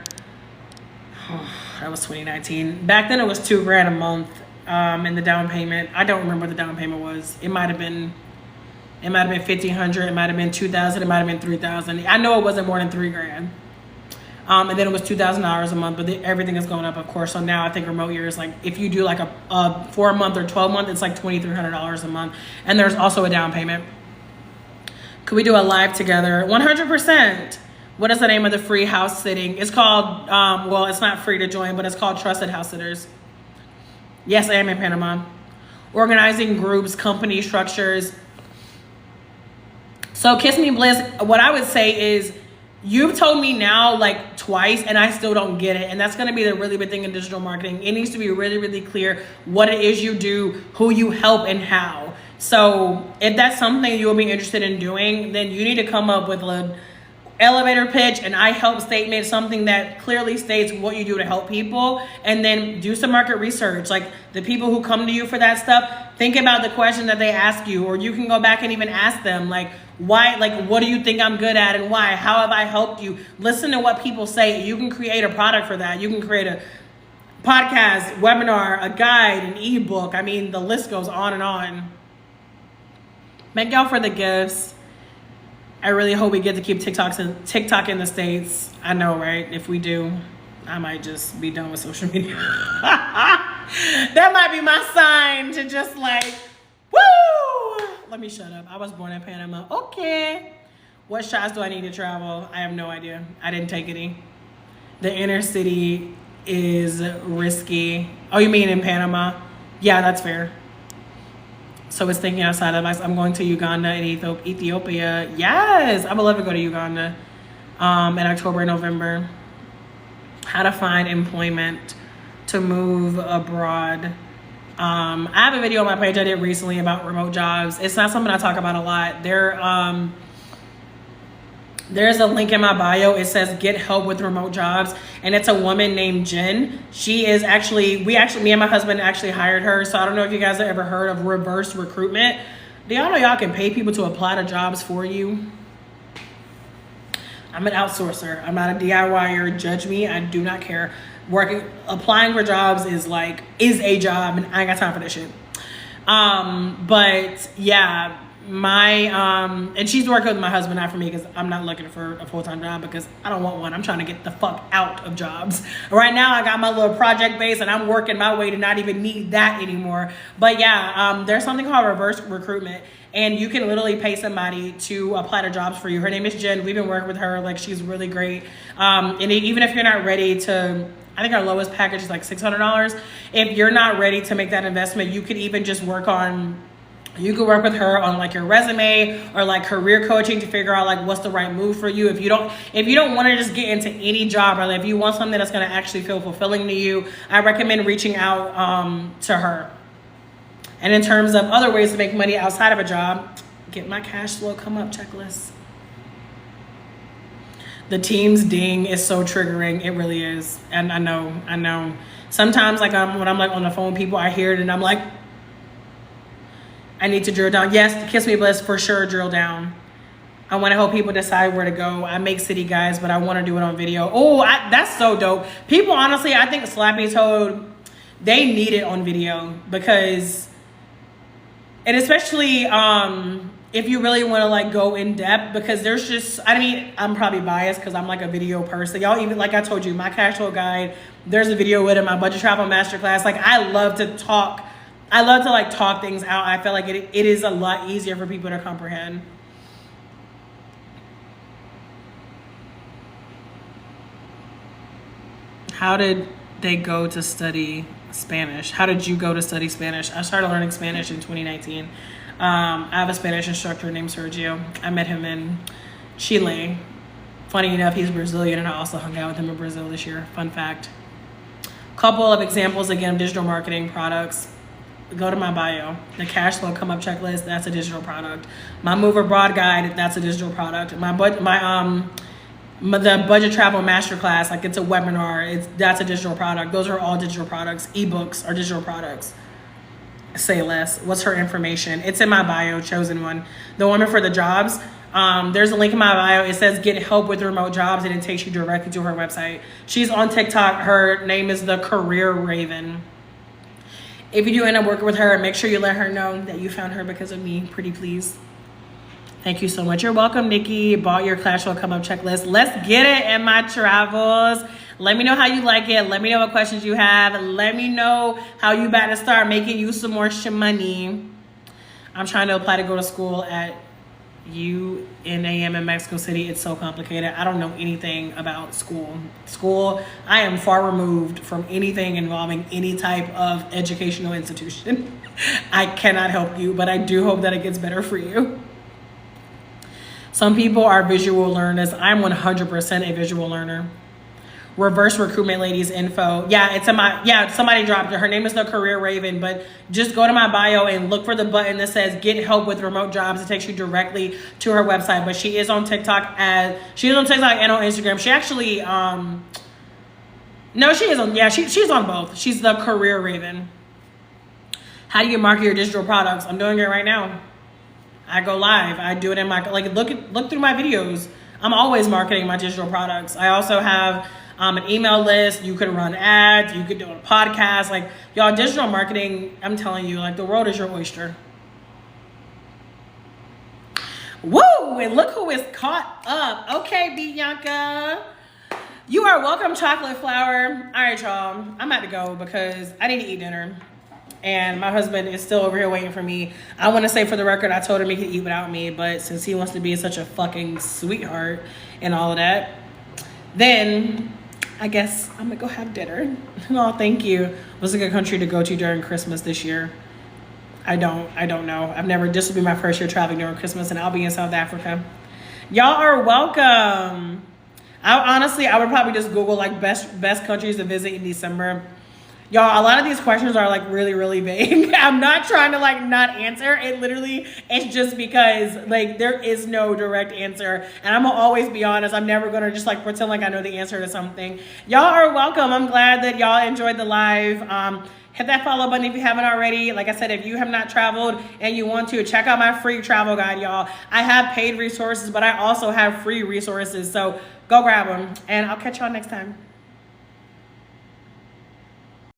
Oh, that was 2019. Back then it was $2,000 a month in the down payment. I don't remember what the down payment was. It might have been $1,500. It might have been $2,000. It might have been $3,000. I know it wasn't more than $3,000. And then it was $2,000 a month, but everything is going up, of course. So now I think remote year is like, if you do like a 4-month or 12-month, it's like $2,300 a month. And there's also a down payment. Could we do a live together? 100%. What is the name of the free house sitting? It's called, well, it's not free to join, but it's called Trusted House Sitters. Yes, I am in Panama. Organizing groups, company structures. So Kiss Me Bliss, what I would say is, you've told me now like twice and I still don't get it. And that's going to be the really big thing in digital marketing. It needs to be really, really clear what it is you do, who you help, and how. So if that's something you'll be interested in doing, then you need to come up with an elevator pitch, an I help statement, something that clearly states what you do to help people, and then do some market research. Like the people who come to you for that stuff, think about the question that they ask you, or you can go back and even ask them like, why, like, what do you think I'm good at and why? How have I helped you? Listen to what people say. You can create a product for that. You can create a podcast, webinar, a guide, an ebook. I mean, the list goes on and on. Thank y'all for the gifts. I really hope we get to keep TikTok in the States. I know, right? If we do, I might just be done with social media. That might be my sign to just like, woo! Let me shut up. I was born in Panama. Okay. What shots do I need to travel? I have no idea. I didn't take any. The inner city is risky. Oh, you mean in Panama? Yeah, that's fair. So it's thinking outside of us. I'm going to Uganda and Ethiopia. Yes, I would love to go to Uganda in October and November. How to find employment to move abroad. I have a video on my page I did recently about remote jobs. It's not something I talk about a lot. There's a link in my bio. It says get help with remote jobs. And it's a woman named Jen. She is me and my husband actually hired her. So I don't know if you guys have ever heard of reverse recruitment. Do y'all know y'all can pay people to apply to jobs for you? I'm an outsourcer. I'm not a DIYer. Judge me. I do not care. Applying for jobs is a job, and I ain't got time for that shit. But yeah, and she's working with my husband, not for me, because I'm not looking for a full-time job because I don't want one. I'm trying to get the fuck out of jobs. Right now, I got my little project base and I'm working my way to not even need that anymore. But yeah, there's something called reverse recruitment, and you can literally pay somebody to apply to jobs for you. Her name is Jen. We've been working with her. Like, she's really great. And even if you're not ready to, I think our lowest package is like $600. If you're not ready to make that investment, you could even just you could work with her on like your resume or like career coaching to figure out like what's the right move for you. If you don't want to just get into any job, or if you want something that's going to actually feel fulfilling to you, I recommend reaching out to her. And in terms of other ways to make money outside of a job, get my cash flow come up checklist. The Teams ding is so triggering. It really is. And I know. Sometimes like when I'm like on the phone with people, I hear it and I'm like, I need to drill down. Yes, Kiss Me Bliss, for sure, drill down. I want to help people decide where to go. I make city guides, but I want to do it on video. Oh, that's so dope. People, honestly, I think Slappy Toad, they need it on video because, and especially if you really want to like go in depth, because there's just, I mean, I'm probably biased because I'm like a video person. Y'all, even like I told you, my cash flow guide, there's a video with it, my budget travel masterclass. Like I love to talk. I love to like talk things out. I feel like it is a lot easier for people to comprehend. How did they go to study Spanish? How did you go to study Spanish? I started learning Spanish in 2019. I have a Spanish instructor named Sergio. I met him in Chile. Funny enough, he's Brazilian, and I also hung out with him in Brazil this year. Fun fact. Couple of examples, again, digital marketing products. Go to my bio. The cash flow come up checklist, that's a digital product. My move abroad guide, that's a digital product. The budget travel masterclass, like it's a webinar, that's a digital product. Those are all digital products. Ebooks are digital products. Say less. What's her information? It's in my bio, chosen one. The woman for the jobs. There's a link in my bio. It says get help with remote jobs, and it takes you directly to her website. She's on TikTok. Her name is the Career Raven. If you do end up working with her, make sure you let her know that you found her because of me, pretty please. Thank you so much. You're welcome, Nikki. Bought your cash flow come up checklist. Let's get it in my travels. Let me know how you like it. Let me know what questions you have. Let me know how you about to start making you some more money. I'm trying to apply to go to school at UNAM in Mexico City. It's so complicated. I don't know anything about school. I am far removed from anything involving any type of educational institution. I cannot help you, but I do hope that it gets better for you. Some people are visual learners. I'm 100% a visual learner. Reverse recruitment ladies info. Yeah, it's in my, somebody dropped it. Her name is the Career Raven, but just go to my bio and look for the button that says get help with remote jobs. It takes you directly to her website, but she is on TikTok and on Instagram. She actually, no, she is on, she's on both. She's the Career Raven. How do you market your digital products? I'm doing it right now. I go live. I do it in my, like, look through my videos. I'm always marketing my digital products. I also have an email list. You could run ads. You could do a podcast. Like, y'all, digital marketing, I'm telling you, like, the world is your oyster. Woo! And look who is caught up. Okay, Bianca. You are welcome, Chocolate Flower. All right, y'all. I'm about to go because I need to eat dinner. And my husband is still over here waiting for me. I want to say for the record, I told him he could eat without me. But since he wants to be such a fucking sweetheart and all of that, then I guess I'm going to go have dinner. Oh, thank you. What's a good country to go to during Christmas this year? I don't know. This will be my first year traveling during Christmas, and I'll be in South Africa. Y'all are welcome. I would probably just Google like best countries to visit in December. Y'all, a lot of these questions are like really, really vague. I'm not trying to like not answer. It's just because like there is no direct answer. And I'm gonna always be honest. I'm never gonna just like pretend like I know the answer to something. Y'all are welcome. I'm glad that y'all enjoyed the live. Hit that follow button if you haven't already. Like I said, if you have not traveled and you want to, check out my free travel guide, y'all. I have paid resources, but I also have free resources. So go grab them, and I'll catch y'all next time.